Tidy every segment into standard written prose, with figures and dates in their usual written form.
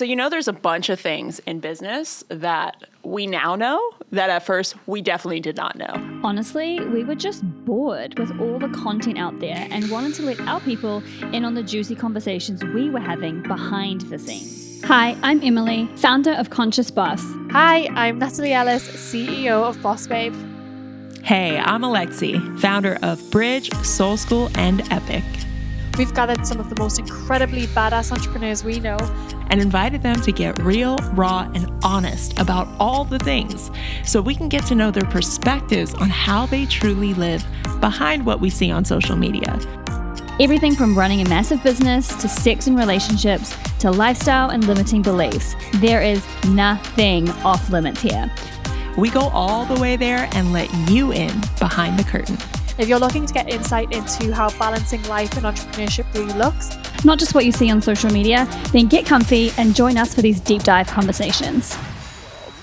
So, there's a bunch of things in business that we now know that at first we definitely did not know. Honestly, we were just bored with all the content out there and wanted to let our people in on the juicy conversations we were having behind the scenes. Hi, I'm Emily, founder of Conscious Boss. Hi, I'm Natalie Ellis, CEO of BossBabe. Hey, I'm Alexi, founder of Bridge, Soul School, and Epic. We've gathered some of the most incredibly badass entrepreneurs we know and invited them to get real, raw, and honest about all the things so we can get to know their perspectives on how they truly live behind what we see on social media. Everything from running a massive business to sex and relationships to lifestyle and limiting beliefs. There is nothing off limits here. We go all the way there and let you in behind the curtain. If you're looking to get insight into how balancing life and entrepreneurship really looks, not just what you see on social media, then get comfy and join us for these deep dive conversations.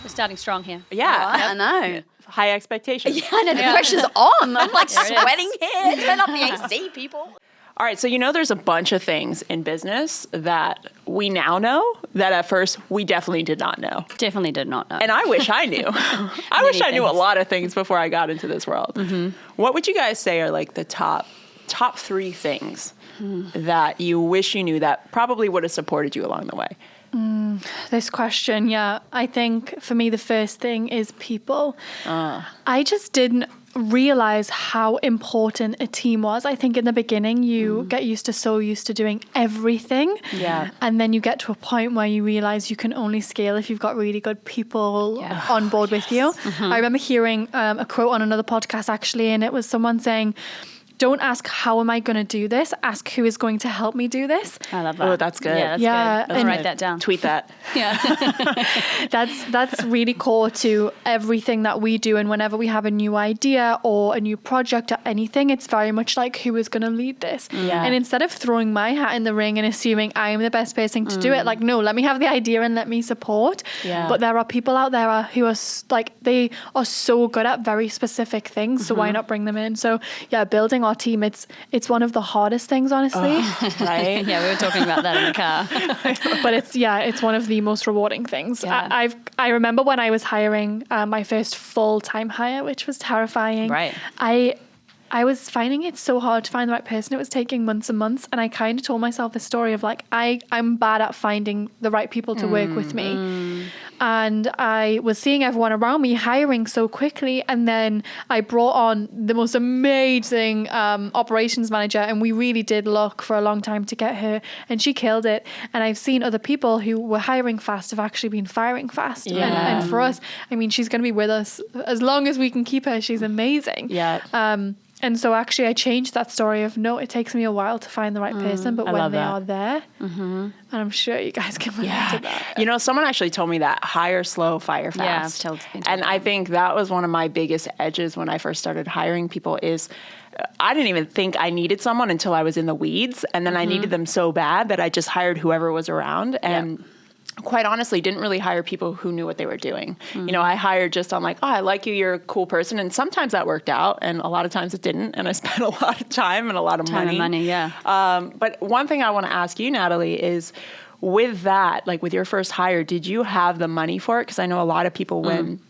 We're starting strong here. Yeah. I know. High expectations. Yeah, I know. The pressure's on. I'm like sweating here. Turn up the AC, people. All right, so there's a bunch of things in business that we now know that at first we definitely did not know. Definitely did not know. And I wish I knew. I wish I knew a lot of things before I got into this world. Mm-hmm. What would you guys say are like the top 3 things that you wish you knew that probably would have supported you along the way? This question, yeah. I think for me, the first thing is people. I just didn't realize how important a team was. I think in the beginning, you get so used to doing everything. Yeah. And then you get to a point where you realize you can only scale if you've got really good people on board with you. I remember hearing a quote on another podcast actually, and it was someone saying, don't ask how am I going to do this, ask who is going to help me do this. I love that. Oh, that's good. Yeah, that's good. I'll write that down. Tweet that. Yeah. That's really core to everything that we do. And whenever we have a new idea or a new project or anything, it's very much like who is going to lead this. Yeah. And instead of throwing my hat in the ring and assuming I am the best person to do it, like, no, let me have the idea and let me support. Yeah. But there are people out there who are like, they are so good at very specific things. So why not bring them in? So yeah, building our team, it's one of the hardest things, honestly. Right? Yeah, we were talking about that in the car. But it's one of the most rewarding things. Yeah. I remember when I was hiring my first full-time hire, which was terrifying. Right. I was finding it so hard to find the right person. It was taking months and months. And I kind of told myself the story of like, I'm bad at finding the right people to work with me. And I was seeing everyone around me hiring so quickly. And then I brought on the most amazing operations manager. And we really did look for a long time to get her. And she killed it. And I've seen other people who were hiring fast have actually been firing fast. Yeah. And for us, I mean, she's going to be with us as long as we can keep her. She's amazing. Yeah. And so actually I changed that story of, no, it takes me a while to find the right person, but when they are there, and I'm sure you guys can relate to that. Someone actually told me that hire slow, fire fast. Yeah, and I think that was one of my biggest edges when I first started hiring people is I didn't even think I needed someone until I was in the weeds. And then I needed them so bad that I just hired whoever was around. And quite honestly, didn't really hire people who knew what they were doing. I hired just on like, oh, I like you, you're a cool person. And sometimes that worked out and a lot of times it didn't. And I spent a lot of time and a lot of money. Yeah. But one thing I want to ask you, Natalie, is with that, like with your first hire, did you have the money for it? Because I know a lot of people when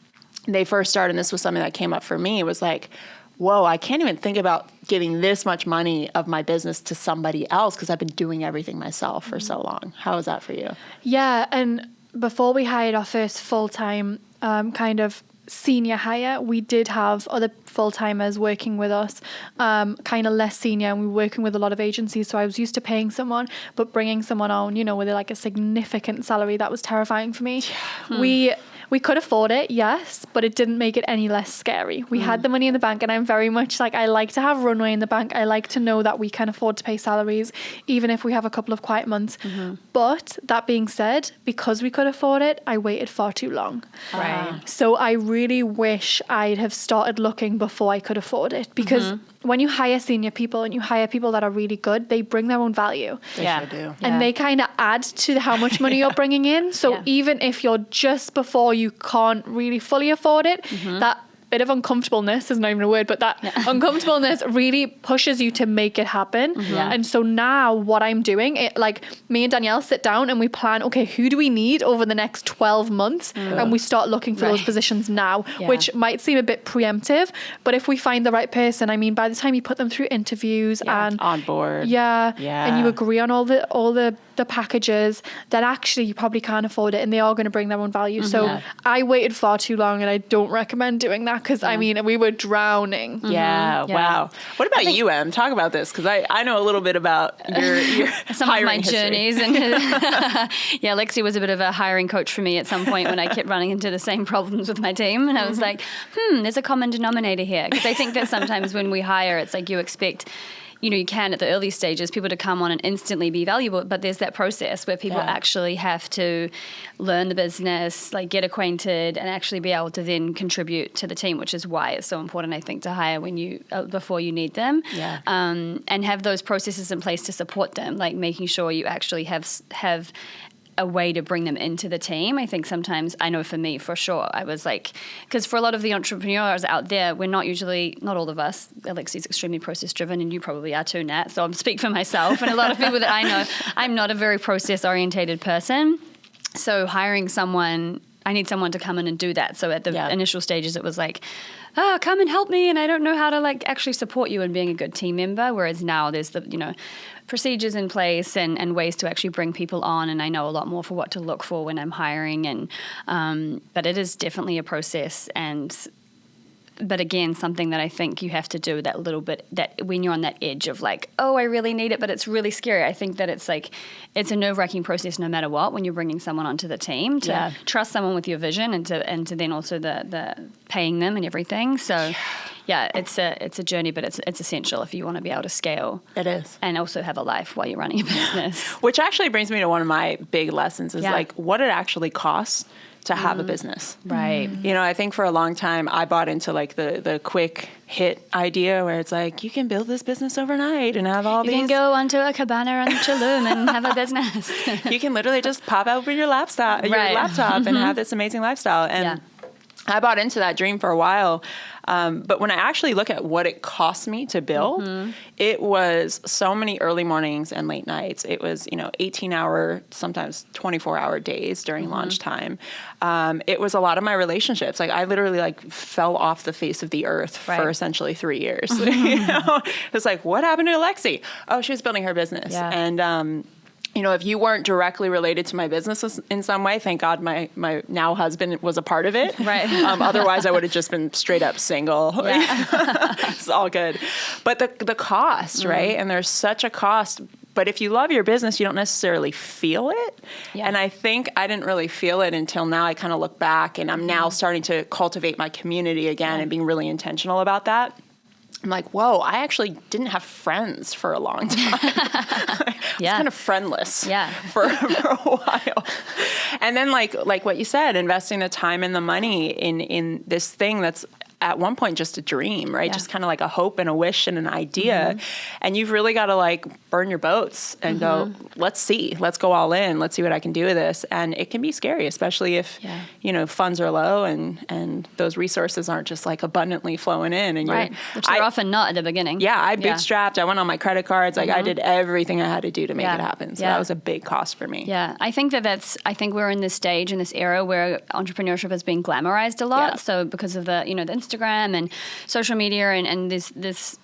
they first started, and this was something that came up for me, it was like, whoa, I can't even think about giving this much money of my business to somebody else because I've been doing everything myself for so long. How was that for you? Yeah, and before we hired our first full-time kind of senior hire, we did have other full-timers working with us, kind of less senior, and we were working with a lot of agencies. So I was used to paying someone, but bringing someone on, with like a significant salary, that was terrifying for me. Yeah. We could afford it, yes, but it didn't make it any less scary. We had the money in the bank, and I'm very much like, I like to have runway in the bank. I like to know that we can afford to pay salaries, even if we have a couple of quiet months. But that being said, because we could afford it, I waited far too long. Right. So I really wish I'd have started looking before I could afford it, because when you hire senior people and you hire people that are really good, they bring their own value. They sure do. And they kind of add to how much money you're bringing in. So even if you're just before you can't really fully afford it, that bit of uncomfortableness is not even a word, but that uncomfortableness really pushes you to make it happen. And so now what I'm doing, like me and Danielle sit down and we plan, okay, who do we need over the next 12 months? And we start looking for those positions now, which might seem a bit preemptive, but if we find the right person, I mean, by the time you put them through interviews and on board, and you agree on all the packages, then actually you probably can't afford it and they are going to bring their own value. So I waited far too long and I don't recommend doing that because I mean, we were drowning. Wow. What about you, Em? Talk about this because I know a little bit about your some of my journeys. And Alexi was a bit of a hiring coach for me at some point when I kept running into the same problems with my team. And I was like, there's a common denominator here. Because I think that sometimes when we hire, it's like you expect, you can at the early stages, people to come on and instantly be valuable, but there's that process where people actually have to learn the business, like get acquainted and actually be able to then contribute to the team, which is why it's so important, I think, to hire when you, before you need them, and have those processes in place to support them, like making sure you actually have a way to bring them into the team. I think sometimes, I know for me, for sure, I was like, because for a lot of the entrepreneurs out there, we're not usually, not all of us, Alexi's extremely process driven and you probably are too, Nat, so I'll speak for myself and a lot of people that I know, I'm not a very process orientated person. So hiring someone, I need someone to come in and do that. So at the initial stages, it was like, come and help me. And I don't know how to like actually support you in being a good team member. Whereas now there's the, procedures in place and ways to actually bring people on. And I know a lot more for what to look for when I'm hiring. And, but it is definitely a process but again, something that I think you have to do that little bit, that when you're on that edge of like, oh, I really need it, but it's really scary. I think that it's like, it's a nerve-wracking process no matter what when you're bringing someone onto the team to trust someone with your vision and to then also the paying them and everything. So it's a journey, but it's essential if you want to be able to scale. It is. And also have a life while you're running a business. Which actually brings me to one of my big lessons is like what it actually costs to have a business. Right. I think for a long time I bought into like the quick hit idea where it's like you can build this business overnight and have all these. You can go onto a cabana in Tulum and have a business. You can literally just pop open your laptop and have this amazing lifestyle. And I bought into that dream for a while. But when I actually look at what it cost me to build, it was so many early mornings and late nights. It was, 18-hour, sometimes 24-hour days during lunchtime. It was a lot of my relationships. Like I literally fell off the face of the earth for essentially 3 years. It's like, what happened to Alexi? Oh, she was building her business. Yeah. And, if you weren't directly related to my business in some way, thank God my now husband was a part of it. Right. Otherwise, I would have just been straight up single. Yeah. It's all good. But the cost, right? And there's such a cost. But if you love your business, you don't necessarily feel it. Yeah. And I think I didn't really feel it until now. I kind of look back and I'm now starting to cultivate my community again and being really intentional about that. I'm like, whoa, I actually didn't have friends for a long time. I was kind of friendless for a while. And then like what you said, investing the time and the money in this thing that's at one point just a dream, right? Just kind of like a hope and a wish and an idea. And you've really got to burn your boats and go, let's go all in. Let's see what I can do with this. And it can be scary, especially if, funds are low and those resources aren't just abundantly flowing in. And which they're often not at the beginning. Yeah, I bootstrapped. I went on my credit cards. I did everything I had to do to make it happen. So that was a big cost for me. Yeah, I think I think we're in this stage, in this era where entrepreneurship has been glamorized a lot. Yeah. So because of the Instagram and social media and this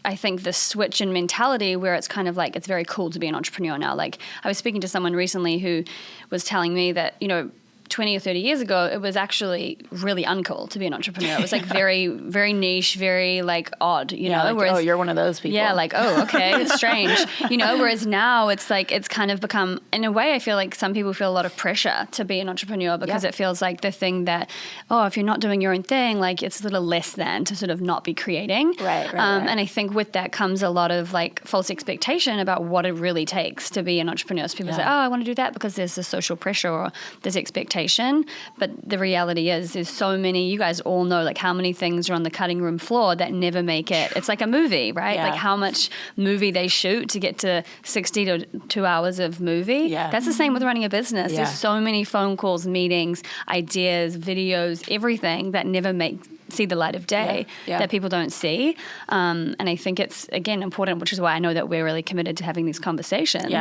I think the switch in mentality where it's kind of like it's very cool to be an entrepreneur now. Like I was speaking to someone recently who was telling me that 20 or 30 years ago, it was actually really uncool to be an entrepreneur. It was very, very niche, very odd, whereas, you're one of those people. Yeah, okay, it's strange, whereas now it's it's kind of become, in a way, I feel like some people feel a lot of pressure to be an entrepreneur because it feels like the thing that, if you're not doing your own thing, it's a little less than to sort of not be creating. Right. And I think with that comes a lot of false expectation about what it really takes to be an entrepreneur. So people say, I want to do that because there's this social pressure or there's expectation. But the reality is there's so many, you guys all know how many things are on the cutting room floor that never make it. It's like a movie, right? Yeah. How much movie they shoot to get to 60 to 2 hours of movie. Yeah. That's the same with running a business. Yeah. There's so many phone calls, meetings, ideas, videos, everything that never make see the light of day that people don't see. And I think it's, again, important, which is why I know that we're really committed to having these conversations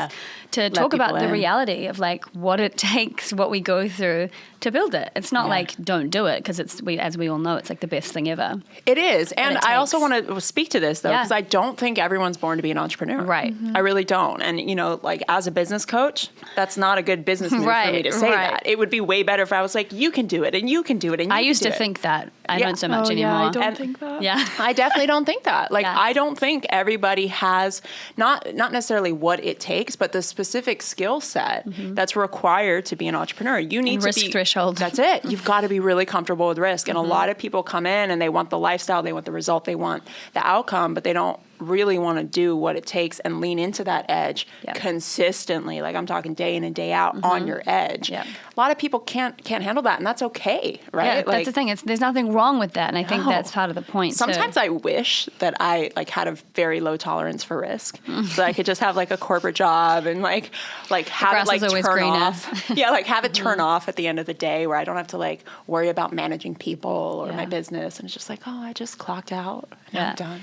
to talk about the reality of like what it takes, what we go through to build it. It's not like don't do it, because it's, as we all know, it's like the best thing ever. It is. And I also want to speak to this though, because I don't think everyone's born to be an entrepreneur. Right. I really don't. And you know, like as a business coach, that's not a good business move for me to say that. It would be way better if I was like, you can do it and you can do it. And I used to think that. I don't so much anymore. I don't think that. Yeah. I definitely don't think that. Like, I don't think everybody has not necessarily what it takes, but the specific skill set that's required to be an entrepreneur. You need to risk threshold. That's it. You've got to be really comfortable with risk. And a lot of people come in and they want the lifestyle, they want the result, they want the outcome, but they don't really want to do what it takes and lean into that edge consistently. Like I'm talking day in and day out on your edge. A lot of people can't handle that, and that's okay, right? Yeah, like, that's the thing. There's nothing wrong with that, and I think that's part of the point. Sometimes I wish that I like had a very low tolerance for risk, so I could just have like a corporate job and like have it like turn off. Like have it turn off at the end of the day, where I don't have to like worry about managing people or my business, and it's just like, oh, I just clocked out. I'm done.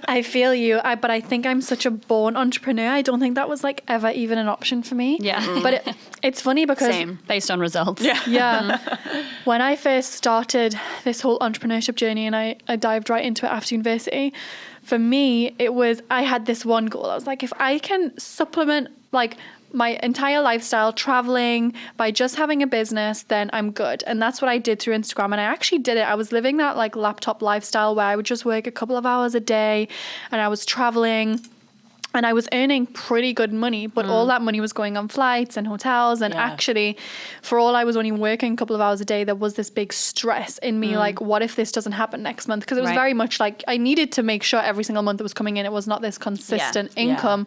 I feel you, but I think I'm such a born entrepreneur. I don't think that was like ever even an option for me. But it's funny because based on results. When I first started this whole entrepreneurship journey and I dived right into it after university, for me it was, I had this one goal. I was like, if I can supplement like my entire lifestyle traveling by just having a business, then I'm good. And that's what I did through Instagram. And I actually did it. I was living that like laptop lifestyle where I would just work a couple of hours a day and I was traveling. And I was earning pretty good money, but all that money was going on flights and hotels. And actually, for all I was only working a couple of hours a day, there was this big stress in me, like, what if this doesn't happen next month? Because it was very much like I needed to make sure every single month that was coming in, it was not this consistent income.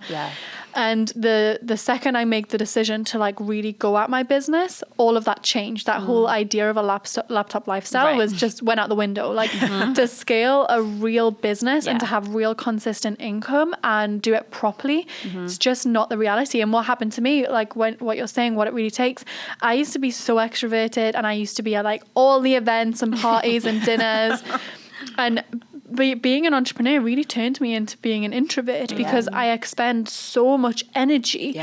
And the second I make the decision to like really go at my business, all of that changed. That whole idea of a laptop lifestyle was just went out the window. Like to scale a real business and to have real consistent income and do it properly, it's just not the reality. And what happened to me, like what you're saying, what it really takes, I used to be so extroverted and I used to be at like all the events and parties and dinners. And being an entrepreneur really turned me into being an introvert because I expend so much energy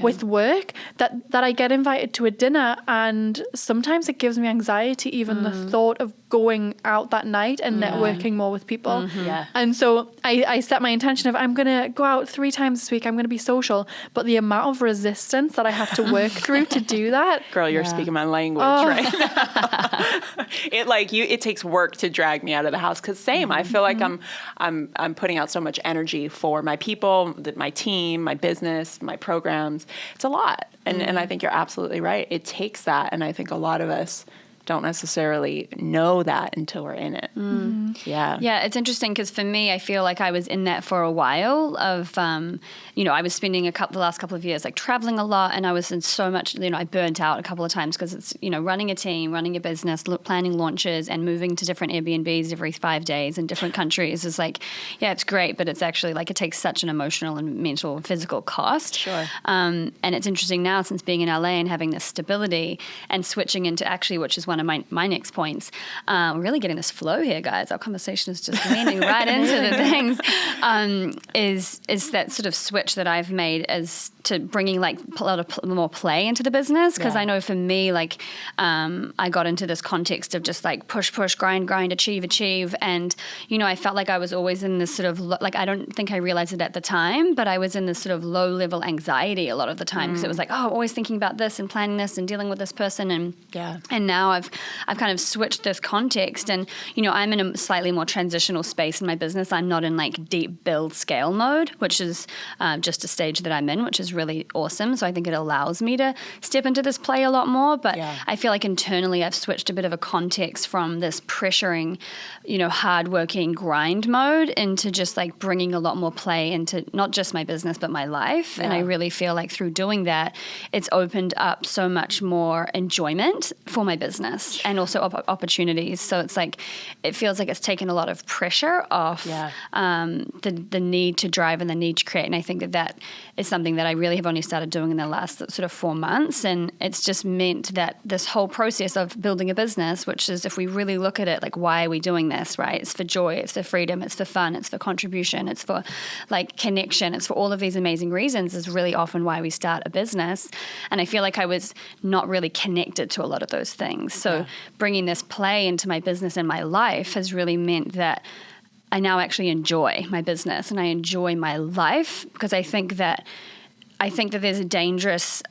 with work that I get invited to a dinner and sometimes it gives me anxiety, even the thought of going out that night and networking more with people. And so I set my intention of I'm going to go out 3 times this week. I'm going to be social. But the amount of resistance that I have to work through to do that. Girl, you're speaking my language right now. It takes work to drag me out of the house. Because same, I feel like I'm putting out so much energy for my people, my team, my business, my programs. It's a lot. And I think you're absolutely right. It takes that. And I think a lot of us don't necessarily know that until we're in it. Yeah, it's interesting because for me, I feel like I was in that for a while of, I was spending the last couple of years like traveling a lot, and I was in so much, I burnt out a couple of times because it's, running a team, running a business, planning launches and moving to different Airbnbs every 5 days in different countries is like, it's great, but it's actually like it takes such an emotional and mental and physical cost. Sure. And it's interesting now since being in LA and having this stability and switching into actually, which is one of my next points. We're really getting this flow here, guys. Our conversation is just leaning right into the things. Is that sort of switch that I've made as to bringing like a lot of more play into the business? Because I know for me, like I got into this context of just like push, grind, achieve. And, I felt like I was always in this sort of, like, I don't think I realized it at the time, but I was in this sort of low level anxiety a lot of the time because it was like, I'm always thinking about this and planning this and dealing with this person. And now I've kind of switched this context and, I'm in a slightly more transitional space in my business. I'm not in like deep build scale mode, which is just a stage that I'm in, which is really awesome. So I think it allows me to step into this play a lot more. But I feel like internally I've switched a bit of a context from this pressuring, hardworking grind mode into just like bringing a lot more play into not just my business, but my life. And I really feel like through doing that, it's opened up so much more enjoyment for my business. business and also opportunities. So it's like, it feels like it's taken a lot of pressure off the need to drive and the need to create. And I think that is something that I really have only started doing in the last sort of 4 months. And it's just meant that this whole process of building a business, which is, if we really look at it, like, why are we doing this, right? It's for joy, it's for freedom, it's for fun, it's for contribution, it's for like connection, it's for all of these amazing reasons, is really often why we start a business. And I feel like I was not really connected to a lot of those things. So bringing this play into my business and my life has really meant that I now actually enjoy my business and I enjoy my life, because I think that there's a dangerous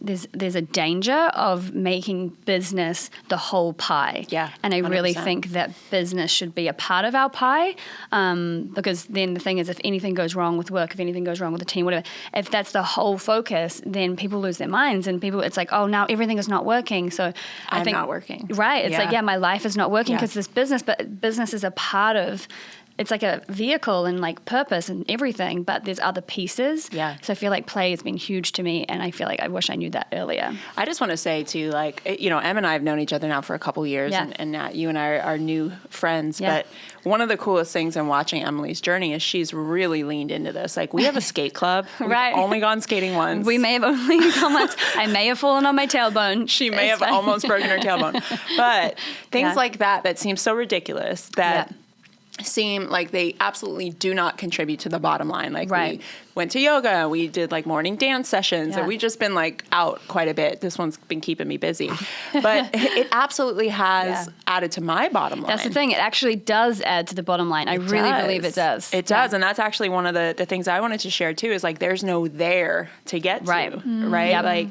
there's a danger of making business the whole pie. Yeah, and I 100%. really think that business should be a part of our pie, because then the thing is, if anything goes wrong with work, if anything goes wrong with the team, whatever, if that's the whole focus, then people lose their minds, and it's like, oh, now everything is not working. So I think not working. Right. It's like, my life is not working because this business, but business is a part of. It's like a vehicle and like purpose and everything, but there's other pieces. Yeah. So I feel like play has been huge to me, and I feel like I wish I knew that earlier. I just want to say too, like, Em and I have known each other now for a couple years, and Nat, you and I are new friends. Yeah. But one of the coolest things in watching Emily's journey is she's really leaned into this. Like, we have a skate club. Right. We've only gone skating once. We may have only gone once. I may have fallen on my tailbone. She may have almost broken her tailbone. But things like that seem so ridiculous that seem like they absolutely do not contribute to the bottom line. Like, we went to yoga, we did like morning dance sessions, and we've just been like out quite a bit. This one's been keeping me busy. But it absolutely has added to my bottom line. That's the thing. It actually does add to the bottom line. I really believe it does. It does. And that's actually one of the things I wanted to share too, is like, there's no there to get to. Right. Yep. Like,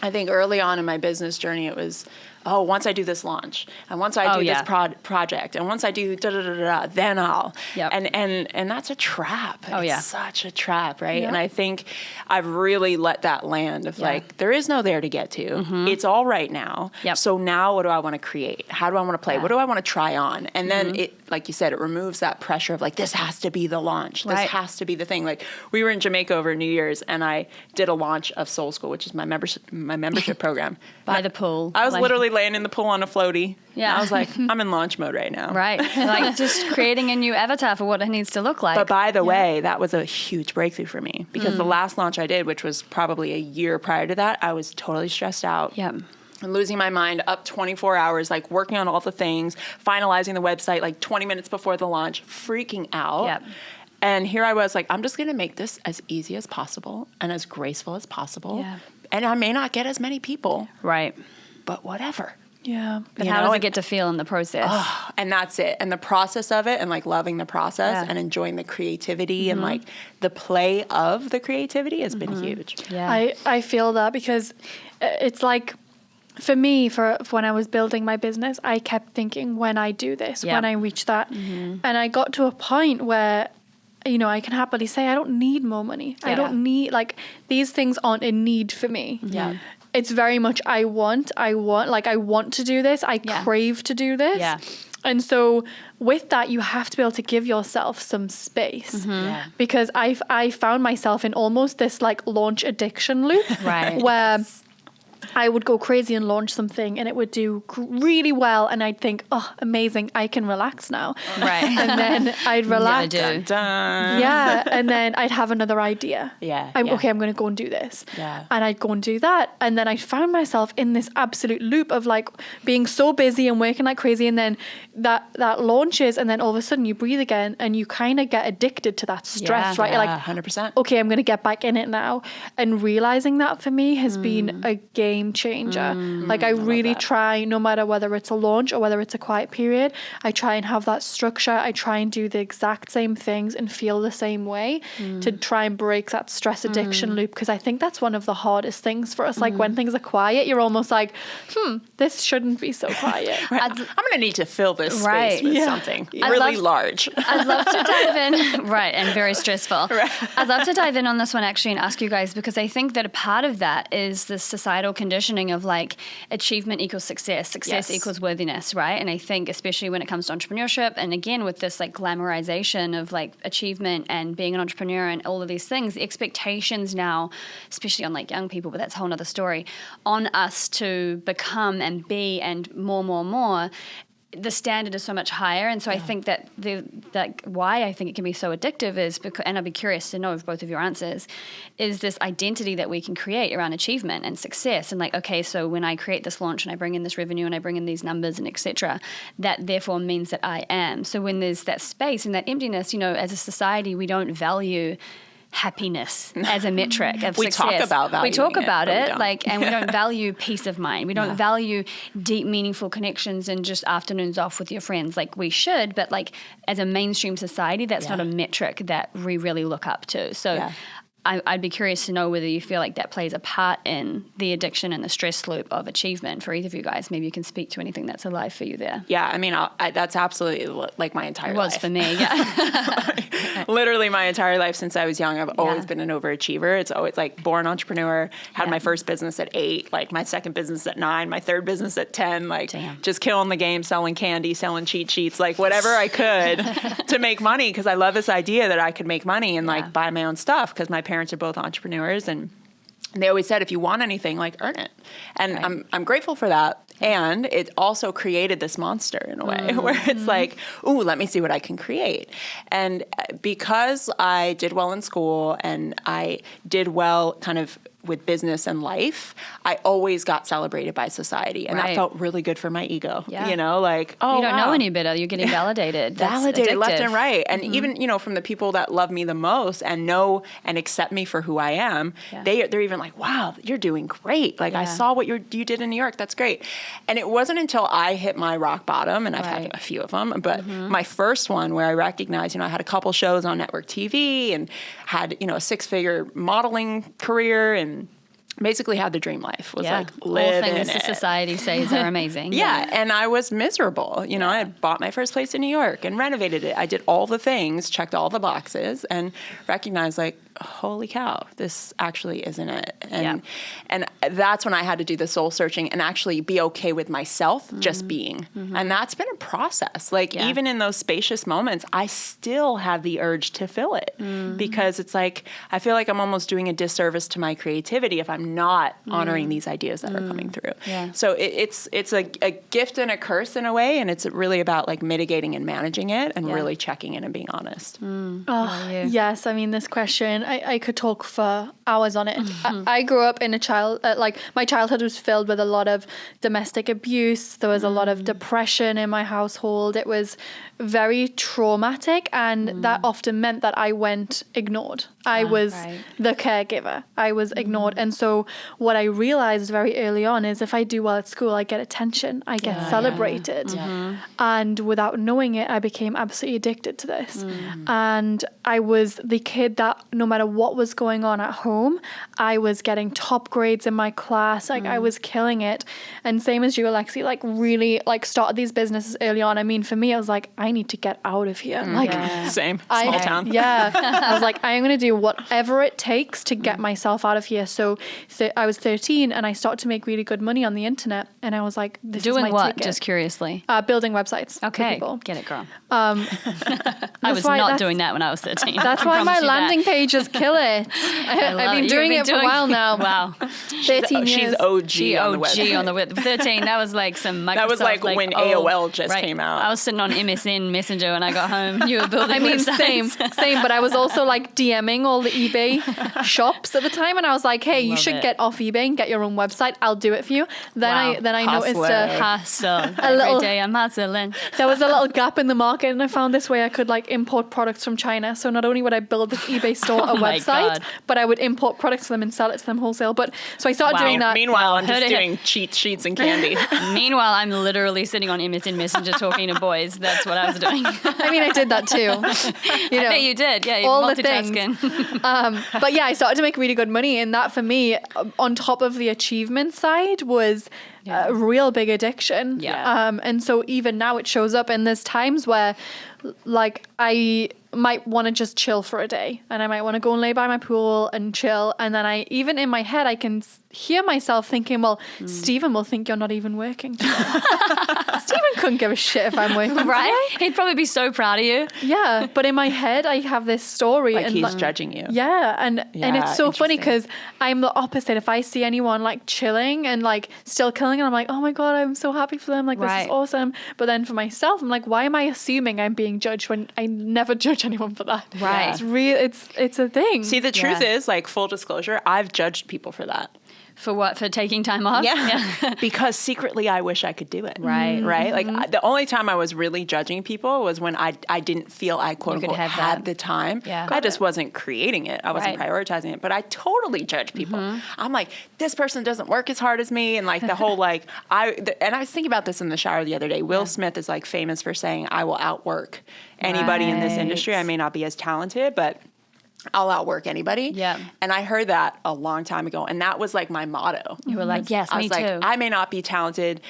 I think early on in my business journey, it was, once I do this launch, and once I do this project, and once I do then I'll. Yep. And that's a trap. It's such a trap, right? Yep. And I think I've really let that land of like, there is no there to get to. Mm-hmm. It's all right now. Yep. So now what do I want to create? How do I want to play? What do I want to try on? And then it, like you said, it removes that pressure of like, this has to be the launch. This has to be the thing. Like, we were in Jamaica over New Year's, and I did a launch of Soul School, which is my membership program. By the pool. I was literally laying in the pool on a floaty. Yeah. I was like, I'm in launch mode right now. Right. Like, just creating a new avatar for what it needs to look like. But by the way, that was a huge breakthrough for me, because the last launch I did, which was probably a year prior to that, I was totally stressed out. Yep. And losing my mind, up 24 hours, like working on all the things, finalizing the website like 20 minutes before the launch, freaking out. Yep. And here I was like, I'm just going to make this as easy as possible and as graceful as possible. Yeah. And I may not get as many people. Right. But whatever. Yeah. But how does it get to feel in the process? And that's it. And the process of it, and like loving the process and enjoying the creativity and like the play of the creativity has been huge. Yeah. I feel that, because it's like, for me, for when I was building my business, I kept thinking, when I do this, when I reach that. And I got to a point where, I can happily say, I don't need more money. I don't need, like, these things aren't a need for me. Yeah. It's very much, I want to do this. I crave to do this. Yeah. And so with that, you have to be able to give yourself some space, because I found myself in almost this like launch addiction loop, where I would go crazy and launch something, and it would do really well, and I'd think, oh, amazing, I can relax now. Right. And then I'd relax. Yeah. And then I'd have another idea. Okay, I'm going to go and do this. Yeah. And I'd go and do that. And then I found myself in this absolute loop of like being so busy and working like crazy, and then that launches, and then all of a sudden you breathe again, and you kind of get addicted to that stress, right? You're like, 100%. Okay, I'm going to get back in it now. And realizing that for me has been a game changer. Like, I really try, no matter whether it's a launch or whether it's a quiet period, I try and have that structure. I try and do the exact same things and feel the same way to try and break that stress addiction loop, because I think that's one of the hardest things for us. Like, when things are quiet, you're almost like, this shouldn't be so quiet. I'm going to need to fill this space with something really large. I'd love to dive in. And very stressful. I'd love to dive in on this one actually and ask you guys, because I think that a part of that is the societal conditioning of like achievement equals success, success equals worthiness, right? And I think especially when it comes to entrepreneurship, and again with this like glamorization of like achievement and being an entrepreneur and all of these things, the expectations now, especially on like young people, but that's a whole nother story, on us to become and be and more, the standard is so much higher. And so I think that why I think it can be so addictive is because, and I'd be curious to know if both of your answers, is this identity that we can create around achievement and success. And like, okay, so when I create this launch and I bring in this revenue and I bring in these numbers and et cetera, that therefore means that I am. So when there's that space and that emptiness, you know, as a society, we don't value happiness as a metric of success. Talk about valuing we talk about it, like, and we don't value peace of mind. We don't value deep, meaningful connections and just afternoons off with your friends. Like we should, but like as a mainstream society, that's not a metric that we really look up to. So I'd be curious to know whether you feel like that plays a part in the addiction and the stress loop of achievement for either of you guys. Maybe you can speak to anything that's alive for you there. Yeah, I mean, that's absolutely like my entire life. It was for me, yeah. Literally my entire life since I was young, I've always been an overachiever. It's always like born entrepreneur, had my first business at 8, like my second business at 9, my third business at 10, like just killing the game, selling candy, selling cheat sheets, like whatever I could to make money because I love this idea that I could make money and like buy my own stuff because my parents are both entrepreneurs and they always said, if you want anything, like earn it. And I'm grateful for that. And it also created this monster in a way where it's like, ooh, let me see what I can create. And because I did well in school and I did well kind of with business and life, I always got celebrated by society. And that felt really good for my ego. Yeah. You know, like, oh, you don't know any better. You're getting validated. Validated left and right. And even, you know, from the people that love me the most and know and accept me for who I am, they're even like, wow, you're doing great. Like I saw what you did in New York. That's great. And it wasn't until I hit my rock bottom, and I've had a few of them, but my first one where I recognized, you know, I had a couple shows on network TV and had, you know, a 6-figure modeling career and basically had the dream life. Was like live all things the society says are amazing. And I was miserable. You know, I had bought my first place in New York and renovated it. I did all the things, checked all the boxes, and recognized like, holy cow, this actually isn't it. And that's when I had to do the soul searching and actually be okay with myself just being. And that's been a process. Like even in those spacious moments, I still have the urge to fill it because it's like, I feel like I'm almost doing a disservice to my creativity if I'm not honoring these ideas that are coming through. So it's a gift and a curse in a way. And it's really about like mitigating and managing it and really checking in and being honest. Yes. I mean, this question, I could talk for hours on it. I grew up in my childhood was filled with a lot of domestic abuse. There was a lot of depression in my household. It was very traumatic, and that often meant that I went ignored. I was the caregiver. I was ignored. And so what I realized very early on is if I do well at school, I get attention, I get celebrated. And without knowing it, I became absolutely addicted to this. And I was the kid that no matter what was going on at home, I was getting top grades in my class. Like I was killing it. And same as you, Alexi, like really like started these businesses early on. I mean, for me, I was like, I need to get out of here. Same, small town. I was like, I'm going to do whatever it takes to get myself out of here. So I was 13 and I started to make really good money on the internet. And I was like, this is my doing what? ticket. Just curiously. Building websites. Okay. For people. Get it, girl. I was not doing that when I was 13. That's why my landing pages kill it. I've been doing it for a while now. Wow. 13 years. She's OG on the web. OG on the web. 13, that was like some Microsoft. That was like when AOL just came out. I was sitting on MSN Messenger when I got home. You were building websites. Same, but I was also like DMing all the eBay shops at the time, and I was like, hey, you should get off eBay and get your own website. I'll do it for you. Then I noticed every day I'm hustling. There was a little gap in the market, and I found this way I could like import products from China. So not only would I build this eBay store a website, but I would import products to them and sell it to them wholesale. But so I started doing that. Meanwhile, I'm just doing cheat sheets and candy. Meanwhile, I'm literally sitting on MSN Messenger talking to boys. That's what I was doing. I mean, I did that too. You know, I bet you did. Yeah, all multitasking. The things. But yeah, I started to make really good money, and that for me, on top of the achievement side, was a real big addiction. And so even now it shows up, and there's times where like I might want to just chill for a day, and I might want to go and lay by my pool and chill, and then even in my head I can hear myself thinking, well, Stephen will think you're not even working. Stephen couldn't give a shit if I'm working. Right? He'd probably be so proud of you. Yeah, but in my head, I have this story. Like and he's judging you. Yeah, and it's so funny interesting. because I'm the opposite. If I see anyone like chilling and like still killing, and I'm like, oh my God, I'm so happy for them. Like, this is awesome. But then for myself, I'm like, why am I assuming I'm being judged when I never judge anyone for that? Right. It's real. It's a thing. See, the truth is, like, full disclosure, I've judged people for that. For what? For taking time off? Yeah. Because secretly I wish I could do it. Right. Right? Like the only time I was really judging people was when I didn't feel I quote unquote had the time. Yeah. I just wasn't creating it. I wasn't prioritizing it. But I totally judge people. I'm like, this person doesn't work as hard as me. And like the whole like, and I was thinking about this in the shower the other day. Will Smith is like famous for saying, I will outwork anybody in this industry. I may not be as talented, but I'll outwork anybody. Yeah. And I heard that a long time ago. And that was like my motto. You were like, yes, I was me like, too. I may not be talented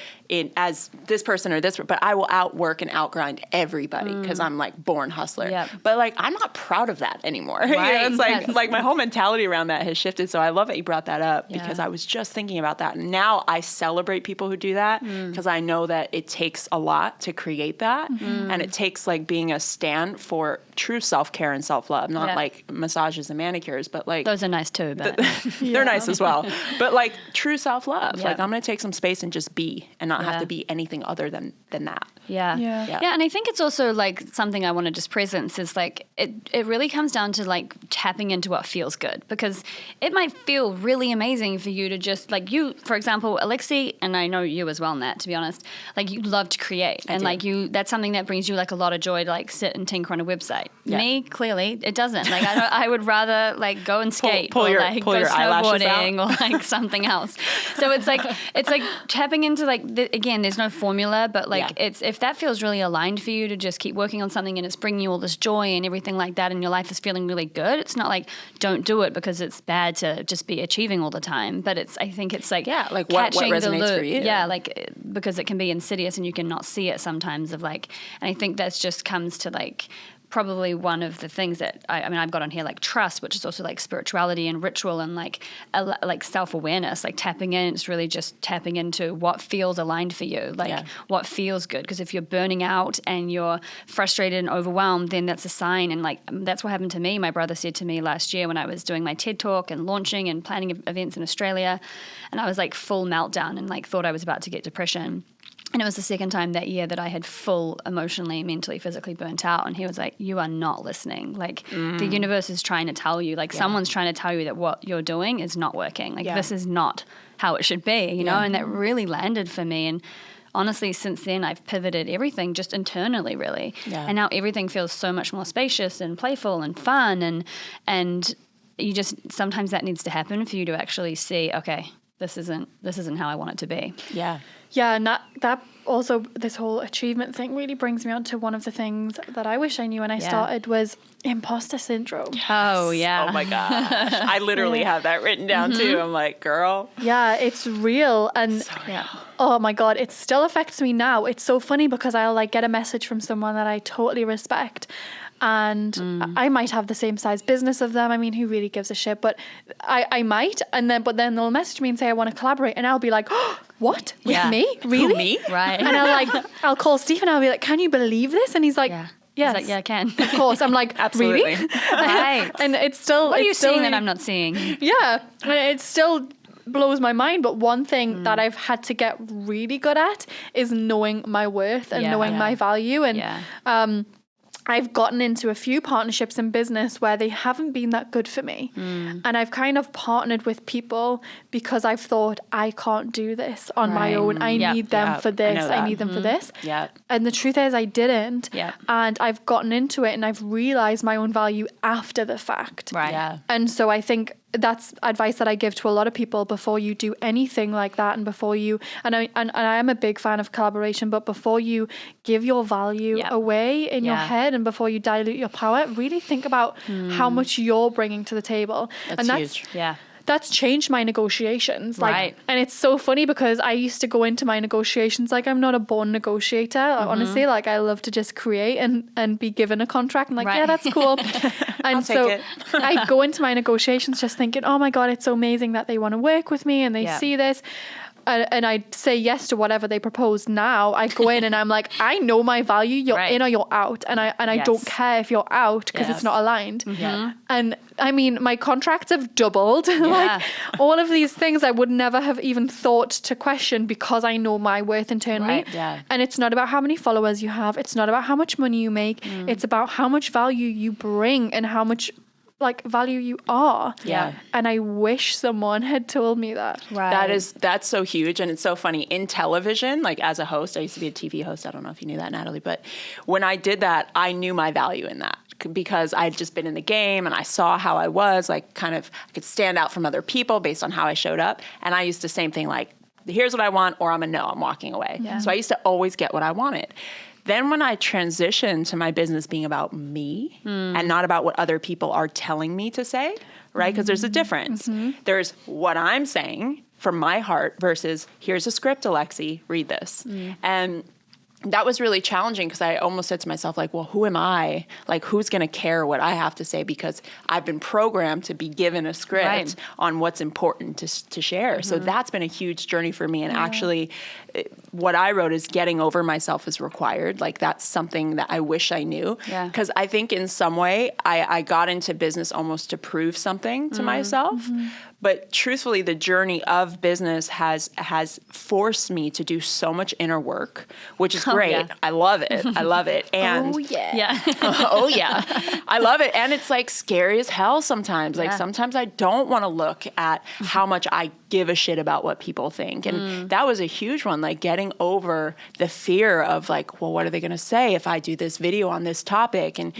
as this person or this, but I will outwork and outgrind everybody because I'm like born hustler. Yep. But like, I'm not proud of that anymore. Right. You know, it's like my whole mentality around that has shifted. So I love that you brought that up because I was just thinking about that. And now I celebrate people who do that because I know that it takes a lot to create that. And it takes like being a stand for true self-care and self-love, not like massages and manicures, but like Those are nice too, but they're nice as well. But like true self-love, like I'm going to take some space and just be and not have to be anything other than that. Yeah. And I think it's also like something I want to just presence is like it really comes down to like tapping into what feels good, because it might feel really amazing for you to just like you, for example, Alexi, and I know you as well, Nat, to be honest, like you love to create and like that's something that brings you like a lot of joy to like sit and tinker on a website. Me, clearly, it doesn't. Like I would rather like go and skate pull or your like go eyelashes snowboarding or like something else. So it's like tapping into like again, there's no formula, but like it's if that feels really aligned for you to just keep working on something and it's bringing you all this joy and everything like that, and your life is feeling really good. It's not like don't do it because it's bad to just be achieving all the time. But I think it's like like what resonates the loop. for you. Yeah, like because it can be insidious and you can not see it sometimes. Of like, and I think that's just comes to like. Probably one of the things that I mean I've got on here like trust, which is also like spirituality and ritual and like self-awareness, like tapping in. It's really just tapping into what feels aligned for you, like what feels good. Because if you're burning out and you're frustrated and overwhelmed, then that's a sign. And like that's what happened to me. My brother said to me last year when I was doing my TED Talk and launching and planning events in Australia, and I was like full meltdown and like thought I was about to get depression. And it was the second time that year that I had full emotionally, mentally, physically burnt out. And he was like, you are not listening. Like the universe is trying to tell you, like someone's trying to tell you that what you're doing is not working. Like this is not how it should be, you know? And that really landed for me. And honestly, since then, I've pivoted everything just internally, really. Yeah. And now everything feels so much more spacious and playful and fun. And you just, sometimes that needs to happen for you to actually see, okay, this isn't how I want it to be. Yeah. Yeah, and that also, this whole achievement thing really brings me on to one of the things that I wish I knew when I started was imposter syndrome. Oh, yeah. Oh, my gosh. I literally have that written down, too. I'm like, girl. Yeah, it's real. And oh, my God, it still affects me now. It's so funny because I'll like get a message from someone that I totally respect. And I might have the same size business of them. I mean, who really gives a shit? But I might. But then they'll message me and say, I want to collaborate. And I'll be like, oh, what? With me? Really? Who, me? Right. And I'll call Steve and I'll be like, can you believe this? And he's like, yes. He's like, yeah, I can. Of course. I'm like, absolutely. Really? Right. And it's still. What are you seeing that I'm not seeing? Yeah. And it still blows my mind. But one thing that I've had to get really good at is knowing my worth and knowing my value. And I've gotten into a few partnerships in business where they haven't been that good for me. And I've kind of partnered with people because I've thought, I can't do this on my own. I need them for this. I need them for this. And the truth is I didn't. And I've gotten into it and I've realized my own value after the fact. And so I think that's advice that I give to a lot of people before you do anything like that, and before you and I am a big fan of collaboration, but before you give your value away in your head and before you dilute your power, really think about how much you're bringing to the table. That's huge. that's changed my negotiations. Like, Right. and it's so funny because I used to go into my negotiations like I'm not a born negotiator. Honestly, like I love to just create and be given a contract and like, Right. yeah, that's cool. And so take it. I go into my negotiations just thinking, oh my God, it's so amazing that they want to work with me and they see this. And I say yes to whatever they propose now. I go in and I'm like, I know my value. You're Right. in or you're out. And I don't care if you're out because it's not aligned. And I mean, my contracts have doubled. Like all of these things I would never have even thought to question because I know my worth internally. Right, yeah. And it's not about how many followers you have. It's not about how much money you make. It's about how much value you bring and how much like value you are. Yeah. And I wish someone had told me that. Right. That's so huge. And it's so funny in television, like as a host, I used to be a TV host. I don't know if you knew that, Natalie, but when I did that, I knew my value in that because I'd just been in the game and I saw how I was like kind of, I could stand out from other people based on how I showed up. And I used to same thing like, here's what I want, or I'm a no, I'm walking away. So I used to always get what I wanted. Then when I transitioned to my business being about me and not about what other people are telling me to say, right? Because there's a difference. There's what I'm saying from my heart versus here's a script, Alexi, read this. And that was really challenging because I almost said to myself, like, well, who am I? Like, who's going to care what I have to say? Because I've been programmed to be given a script on what's important to share. So that's been a huge journey for me. And actually, what I wrote is getting over myself is required. Like, that's something that I wish I knew. Because I think in some way, I got into business almost to prove something to myself. But truthfully, the journey of business has forced me to do so much inner work, which is great. Yeah. I love it. I love it. And Yeah. oh yeah, I love it. And it's like scary as hell sometimes. Like sometimes I don't want to look at how much I give a shit about what people think. And that was a huge one, like getting over the fear of like, well, what are they going to say if I do this video on this topic? And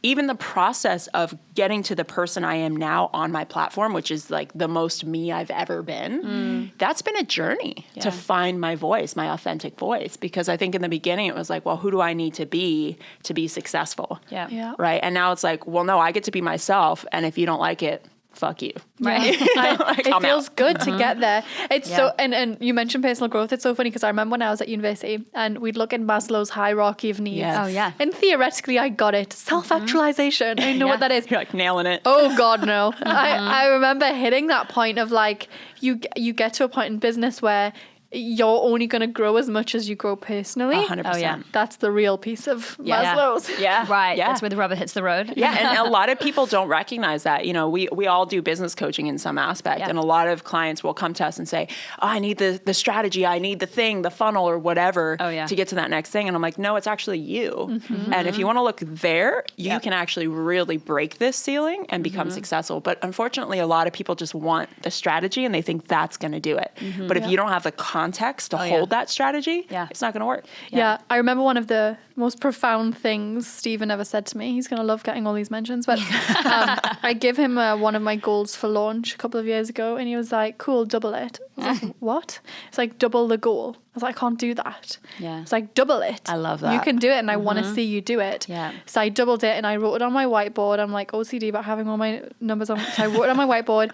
even the process of getting to the person I am now on my platform, which is like the most me I've ever been, that's been a journey to find my voice, my authentic voice. Because I think in the beginning it was like, well, who do I need to be successful? Right. And now it's like, well, no, I get to be myself. And if you don't like it, fuck you. Right. Like, it I'm feels out. good to get there. It's so, and you mentioned personal growth. It's so funny because I remember when I was at university and we'd look at Maslow's hierarchy of needs. Yes. Oh, yeah. And theoretically I got it. Self-actualization. I know what that is. You're like nailing it. Oh God, no. I remember hitting that point of like, you get to a point in business where you're only going to grow as much as you grow personally. 100%. Oh, yeah. That's the real piece of Maslow's. Yeah. Right. Yeah. That's where the rubber hits the road. Yeah, and a lot of people don't recognize that. You know, we all do business coaching in some aspect, and a lot of clients will come to us and say, oh, I need the strategy, I need the thing, the funnel or whatever to get to that next thing. And I'm like, no, it's actually you. And if you want to look there, you can actually really break this ceiling and become successful. But unfortunately, a lot of people just want the strategy and they think that's going to do it. But if you don't have the context to hold that strategy, it's not going to work. Yeah, I remember one of the most profound things Stephen ever said to me. He's going to love getting all these mentions, but I give him one of my goals for launch a couple of years ago, and he was like, cool, double it. I was like, what? It's like double the goal. I was like, I can't do that. Yeah. It's like, double it. I love that. You can do it, and I want to see you do it. Yeah. So I doubled it, and I wrote it on my whiteboard. I'm like OCD about having all my numbers on. So I wrote it on my whiteboard.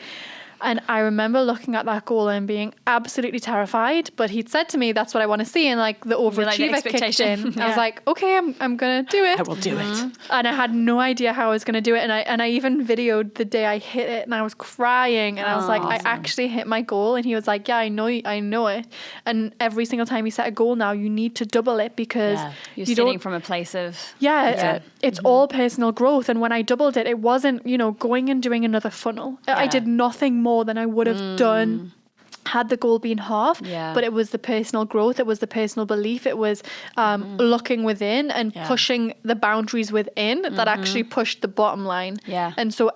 And I remember looking at that goal and being absolutely terrified. But he'd said to me, that's what I want to see. And like the overachiever kicked in. I was like, okay, I'm going to do it. I will do it. And I had no idea how I was going to do it. And I even videoed the day I hit it and I was crying. And I was like, I actually hit my goal. And he was like, yeah, I know it. And every single time you set a goal now, you need to double it because you're you sitting don't, from a place of... it's all personal growth. And when I doubled it, it wasn't, going and doing another funnel. I did nothing more than I would have done had the goal been half, but it was the personal growth, it was the personal belief, it was looking within and pushing the boundaries within that actually pushed the bottom line. And so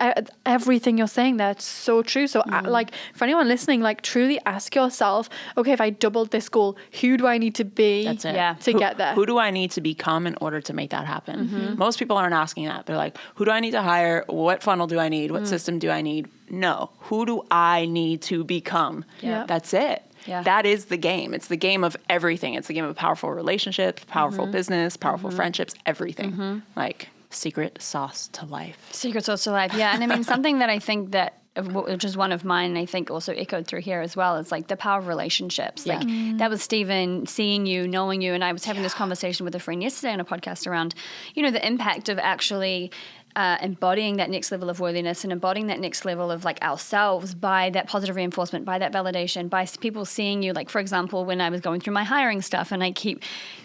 everything you're saying there, it's so true. So like for anyone listening, like truly ask yourself, okay, if I doubled this goal, who do I need to be to get there? Who do I need to become in order to make that happen? Most people aren't asking that. They're like, who do I need to hire? What funnel do I need? What system do I need? No. Who do I need to become? That's it. That is the game. It's the game of everything. It's the game of powerful relationships, powerful business, powerful friendships, everything. Like secret sauce to life. Secret sauce to life. Yeah. And I mean, something that I think that which is one of mine, and I think also echoed through here as well, is like the power of relationships. Like that was Stephen seeing you, knowing you, and I was having this conversation with a friend yesterday on a podcast around, you know, the impact of actually embodying that next level of worthiness and embodying that next level of like ourselves by that positive reinforcement, by that validation, by people seeing you. Like, for example, when I was going through my hiring stuff and I keep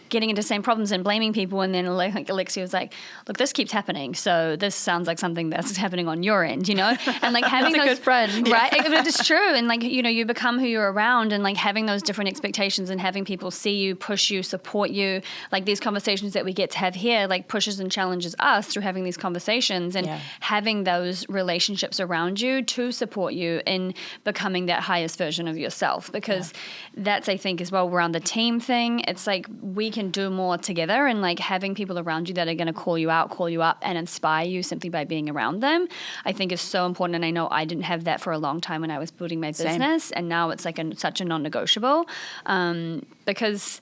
getting into the same problems and blaming people, and then like Alexi was like, look, this keeps happening, so this sounds like something that's happening on your end, you know? And like having That's a those, good friend. right? But it's true. And like, you know, you become who you're around, and like having those different expectations and having people see you, push you, support you, like these conversations that we get to have here, like pushes and challenges us through having these conversations and having those relationships around you to support you in becoming that highest version of yourself. Because that's, I think, as well, around the team thing. It's like we can do more together, and like having people around you that are going to call you out, call you up, and inspire you simply by being around them, I think is so important. And I know I didn't have that for a long time when I was building my business, and now it's like such a non-negotiable, because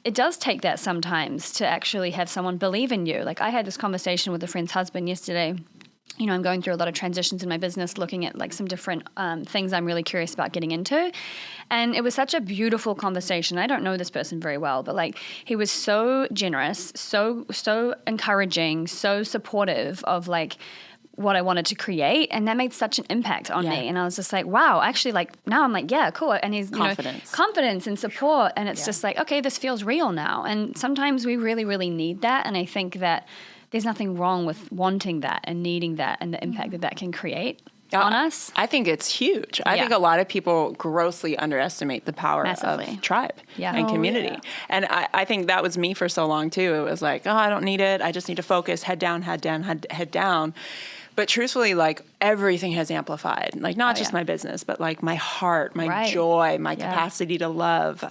it does take that sometimes to actually have someone believe in you. Like I had this conversation with a friend's husband yesterday. You know, I'm going through a lot of transitions in my business, looking at like some different things I'm really curious about getting into. And it was such a beautiful conversation. I don't know this person very well, but like he was so generous, so encouraging, so supportive of like what I wanted to create. And that made such an impact on me. And I was just like, wow, actually like now I'm like, yeah, cool. And he's, confidence and support. And it's just like, okay, this feels real now. And sometimes we really, really need that. And I think that there's nothing wrong with wanting that and needing that and the impact that can create on us. I think it's huge. I think a lot of people grossly underestimate the power of tribe and community. And I think that was me for so long too. It was like, oh, I don't need it. I just need to focus, head down, head down, head down. But truthfully, like everything has amplified, like not just my business, but like my heart, my joy, my capacity to love.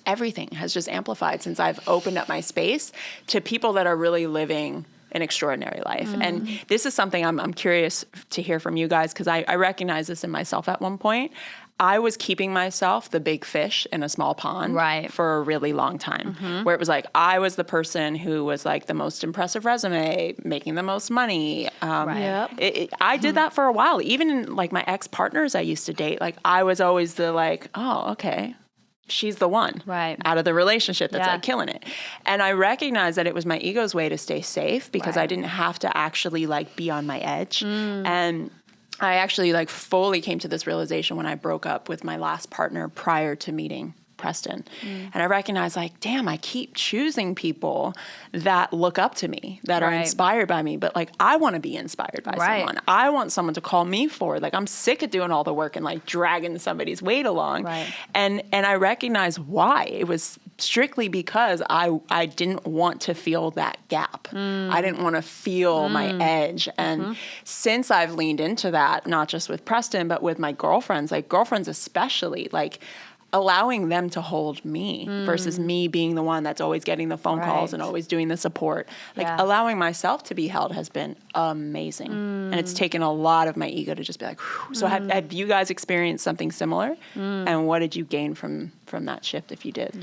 Everything has just amplified since I've opened up my space to people that are really living an extraordinary life. And this is something I'm curious to hear from you guys, because I recognize this in myself at one point. I was keeping myself the big fish in a small pond for a really long time, where it was like I was the person who was like the most impressive resume, making the most money. I did that for a while. Even in like my ex-partners I used to date, like I was always the like, oh, okay, she's the one out of the relationship that's like killing it. And I recognized that it was my ego's way to stay safe, because I didn't have to actually like be on my edge. And I actually like fully came to this realization when I broke up with my last partner prior to meeting Preston. And I recognized like, damn, I keep choosing people that look up to me, that are inspired by me. But like, I want to be inspired by someone. I want someone to call me forward. Like I'm sick of doing all the work and like dragging somebody's weight along. And I recognized why. It was strictly because I didn't want to feel that gap. I didn't want to feel my edge. And since I've leaned into that, not just with Preston, but with my girlfriends, like girlfriends especially, like allowing them to hold me versus me being the one that's always getting the phone calls and always doing the support. Like allowing myself to be held has been amazing. And it's taken a lot of my ego to just be like, whew. So have you guys experienced something similar? And what did you gain from that shift if you did?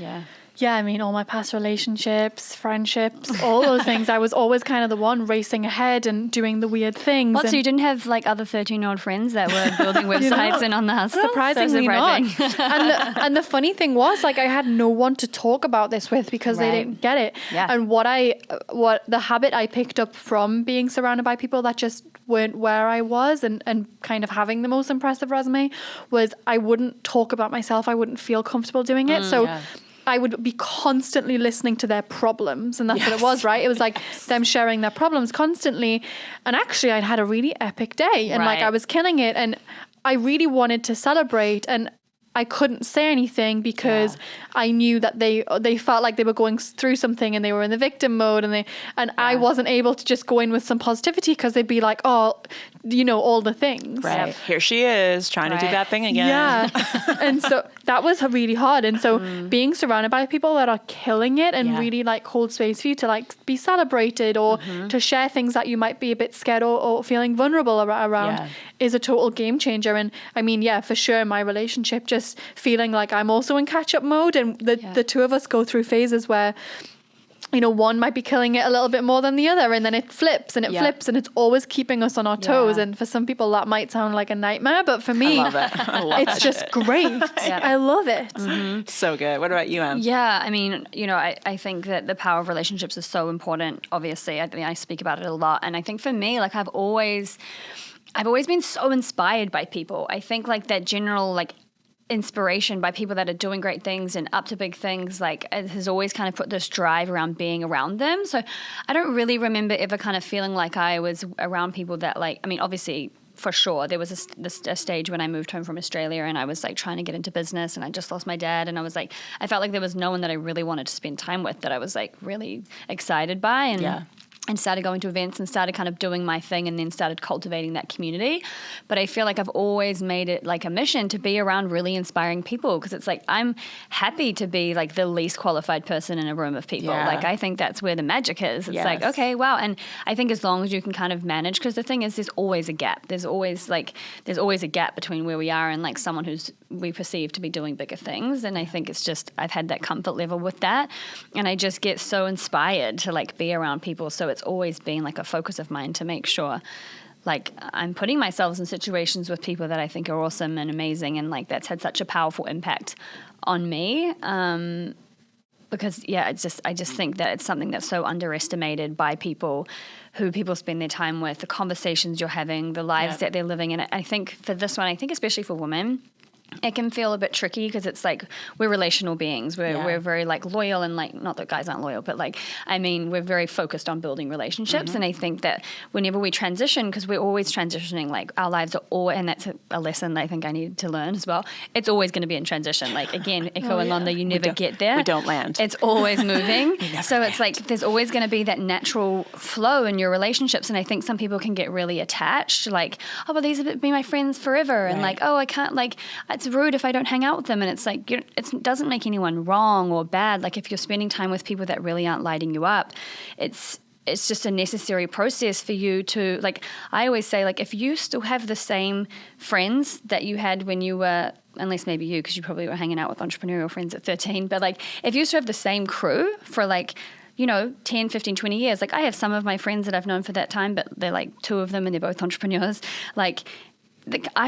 Yeah, I mean, all my past relationships, friendships, all those things, I was always kind of the one racing ahead and doing the weird things. So you didn't have like other 13-year-old friends that were building websites and on the hustle? Surprisingly not. And the funny thing was, like, I had no one to talk about this with because they didn't get it. And what the habit I picked up from being surrounded by people that just weren't where I was and kind of having the most impressive resume was I wouldn't talk about myself. I wouldn't feel comfortable doing it. I would be constantly listening to their problems, and that's what it was, right? It was like them sharing their problems constantly. And actually I'd had a really epic day and like I was killing it, and I really wanted to celebrate, and I couldn't say anything because I knew that they felt like they were going through something and they were in the victim mode, and I wasn't able to just go in with some positivity because they'd be like, oh, you know, all the things. Here she is trying to do that thing again. And so that was really hard. And so being surrounded by people that are killing it and really like hold space for you to like be celebrated or to share things that you might be a bit scared or feeling vulnerable around is a total game changer. And I mean, for sure, my relationship just feeling like I'm also in catch-up mode, and the two of us go through phases where one might be killing it a little bit more than the other, and then it flips and it flips, and it's always keeping us on our toes. And for some people that might sound like a nightmare, but for me, I love it. I love it's just great. I love it. So good. What about you, Em? Yeah, I mean, I think that the power of relationships is so important, obviously. I mean, I speak about it a lot. And I think for me, like I've always been so inspired by people. I think like that general like inspiration by people that are doing great things and up to big things, like it has always kind of put this drive around being around them. So I don't really remember ever kind of feeling like I was around people that like, I mean, obviously for sure there was a stage when I moved home from Australia and I was like trying to get into business and I just lost my dad, and I was like, I felt like there was no one that I really wanted to spend time with that I was like really excited by, and started going to events and started kind of doing my thing and then started cultivating that community. But I feel like I've always made it like a mission to be around really inspiring people, because it's like I'm happy to be like the least qualified person in a room of people. Yeah. Like I think that's where the magic is. It's like, okay, wow. And I think as long as you can kind of manage, because the thing is there's always a gap. There's always a gap between where we are and like someone who's we perceive to be doing bigger things. And I think it's just I've had that comfort level with that. And I just get so inspired to like be around people. So it's always been like a focus of mine to make sure like I'm putting myself in situations with people that I think are awesome and amazing, and like that's had such a powerful impact on me. Because I just think that it's something that's so underestimated by people who people spend their time with, the conversations you're having, the lives that they're living. And I think for this one, I think especially for women, it can feel a bit tricky because it's like we're relational beings. We're very like loyal, and like not that guys aren't loyal, but like I mean we're very focused on building relationships. And I think that whenever we transition, because we're always transitioning, like our lives are all, and that's a lesson that I think I needed to learn as well. It's always going to be in transition. Like again, echoing on the you never get there. We don't land. It's always moving. So it's like there's always going to be that natural flow in your relationships. And I think some people can get really attached, like, oh, well, these will be my friends forever, and like, oh, I can't, like, it's rude if I don't hang out with them. And it's like it doesn't make anyone wrong or bad. Like if you're spending time with people that really aren't lighting you up, it's just a necessary process for you to, like, I always say, like, if you still have the same friends that you had when you were, unless maybe you, because you probably were hanging out with entrepreneurial friends at 13, but like if you still have the same crew for like 10, 15, 20 years, like I have some of my friends that I've known for that time, but they're like two of them and they're both entrepreneurs. Like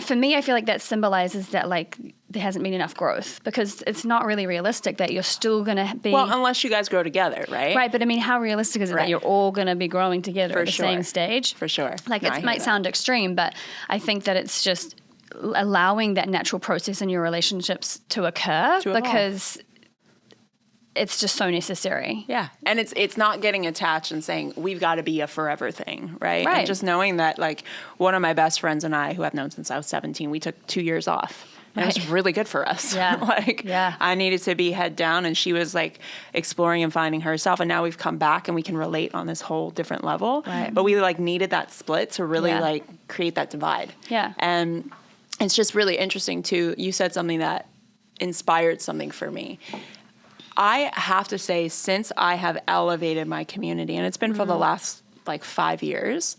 for me, I feel like that symbolizes that like there hasn't been enough growth, because it's not really realistic that you're still going to be... Well, unless you guys grow together, right? Right, but I mean, how realistic is it that you're all going to be growing together at the same stage? For sure. Like it might sound extreme, but I think that it's just allowing that natural process in your relationships to occur because it's just so necessary. Yeah. And it's not getting attached and saying, we've got to be a forever thing, right? Right. And just knowing that, like, one of my best friends and I, who I've known since I was 17, we took 2 years off. And it was really good for us. Yeah. I needed to be head down, and she was like exploring and finding herself. And now we've come back and we can relate on this whole different level. Right. But we like needed that split to really like create that divide. Yeah. And it's just really interesting too. You said something that inspired something for me. I have to say, since I have elevated my community, and it's been for the last like 5 years,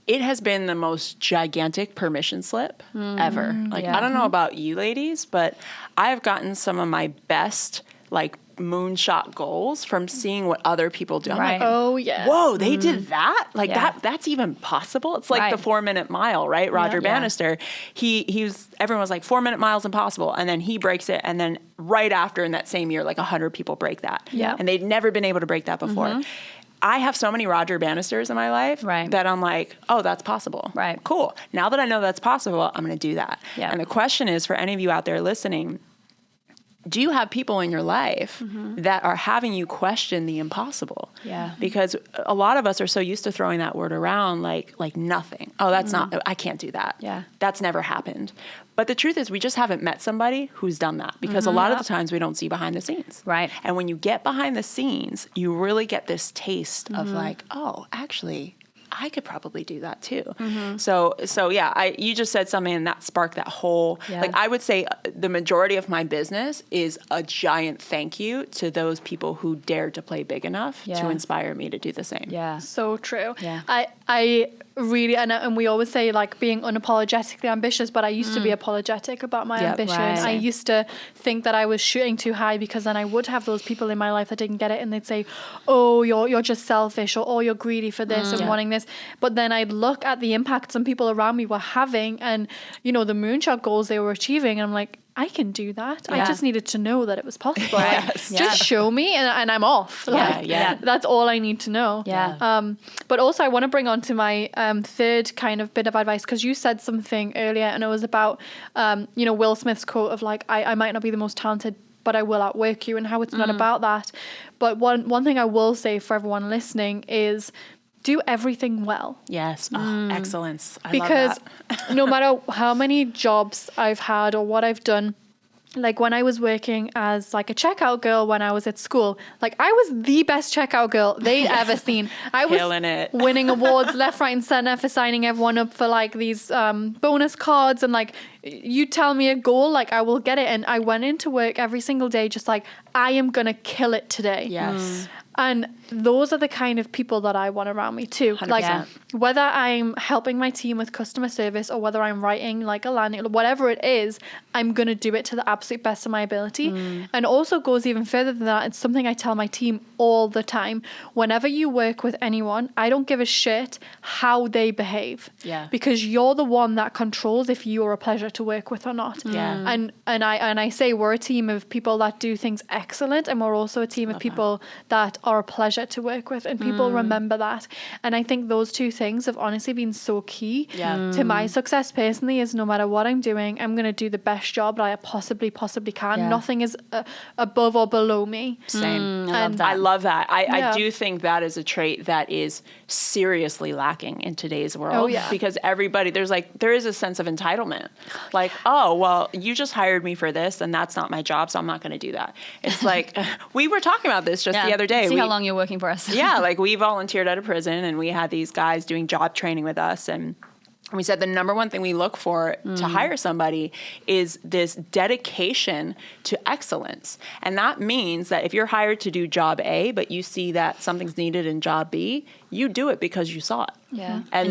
it has been the most gigantic permission slip ever. Like, I don't know about you ladies, but I have gotten some of my best like moonshot goals from seeing what other people do. I'm like, Oh yeah. whoa, they did that? Like that's even possible? It's like the 4-minute mile, right? Roger Bannister. He was, everyone was like 4-minute miles impossible. And then he breaks it. And then right after, in that same year, like 100 people break that. Yeah. And they'd never been able to break that before. I have so many Roger Bannisters in my life that I'm like, oh, that's possible. Right. Cool. Now that I know that's possible, I'm going to do that. Yeah. And the question is, for any of you out there listening, do you have people in your life that are having you question the impossible? Yeah. Because a lot of us are so used to throwing that word around like nothing. Oh, that's not, I can't do that. Yeah. That's never happened. But the truth is, we just haven't met somebody who's done that, because a lot of the times we don't see behind the scenes. Right. And when you get behind the scenes, you really get this taste of like, oh, actually, I could probably do that too. So yeah, you just said something and that sparked that whole, like, I would say the majority of my business is a giant thank you to those people who dared to play big enough to inspire me to do the same. Yeah. So true. Yeah. I really, and we always say like being unapologetically ambitious, but I used to be apologetic about my ambition. right. I used to think that I was shooting too high, because then I would have those people in my life that didn't get it, and they'd say, oh, you're just selfish, or oh, you're greedy for this and wanting this. But then I'd look at the impact some people around me were having, and the moonshot goals they were achieving, and I'm like, I can do that. I just needed to know that it was possible. Yes. Just show me, and I'm off. That's all I need to know. Yeah. But also I want to bring on to my third kind of bit of advice, because you said something earlier, and it was about Will Smith's quote of like, I might not be the most talented, but I will outwork you, and how it's not about that. But one thing I will say for everyone listening is, do everything well. Yes. Oh, excellence. I Because love that. no matter how many jobs I've had or what I've done, like when I was working as like a checkout girl when I was at school, like I was the best checkout girl they'd ever seen. I was Killing it. winning awards left, right, and center for signing everyone up for like these bonus cards, and like you tell me a goal, like I will get it. And I went into work every single day just like, I am gonna kill it today. Yes. And those are the kind of people that I want around me too. 100%. Like whether I'm helping my team with customer service, or whether I'm writing like a landing, whatever it is, I'm going to do it to the absolute best of my ability. And also goes even further than that. It's something I tell my team all the time. Whenever you work with anyone, I don't give a shit how they behave. Yeah. Because you're the one that controls if you're a pleasure to work with or not. Yeah. And I say we're a team of people that do things excellent, and we're also a team of people that are a pleasure to work with, and people remember that. And I think those two things have honestly been so key to my success personally, is no matter what I'm doing, I'm going to do the best job that I possibly can. Yeah. Nothing is above or below me. Same. I love that. I do think that is a trait that is seriously lacking in today's world. Oh, yeah. Because everybody, there is a sense of entitlement. Like, oh, well, you just hired me for this, and that's not my job, so I'm not going to do that. It's like, we were talking about this just the other day. See how long you're working for us. Yeah, like we volunteered at a prison, and we had these guys doing job training with us, and we said the number one thing we look for to hire somebody is this dedication to excellence. And that means that if you're hired to do job A, but you see that something's needed in job B, you do it because you saw it. Yeah. And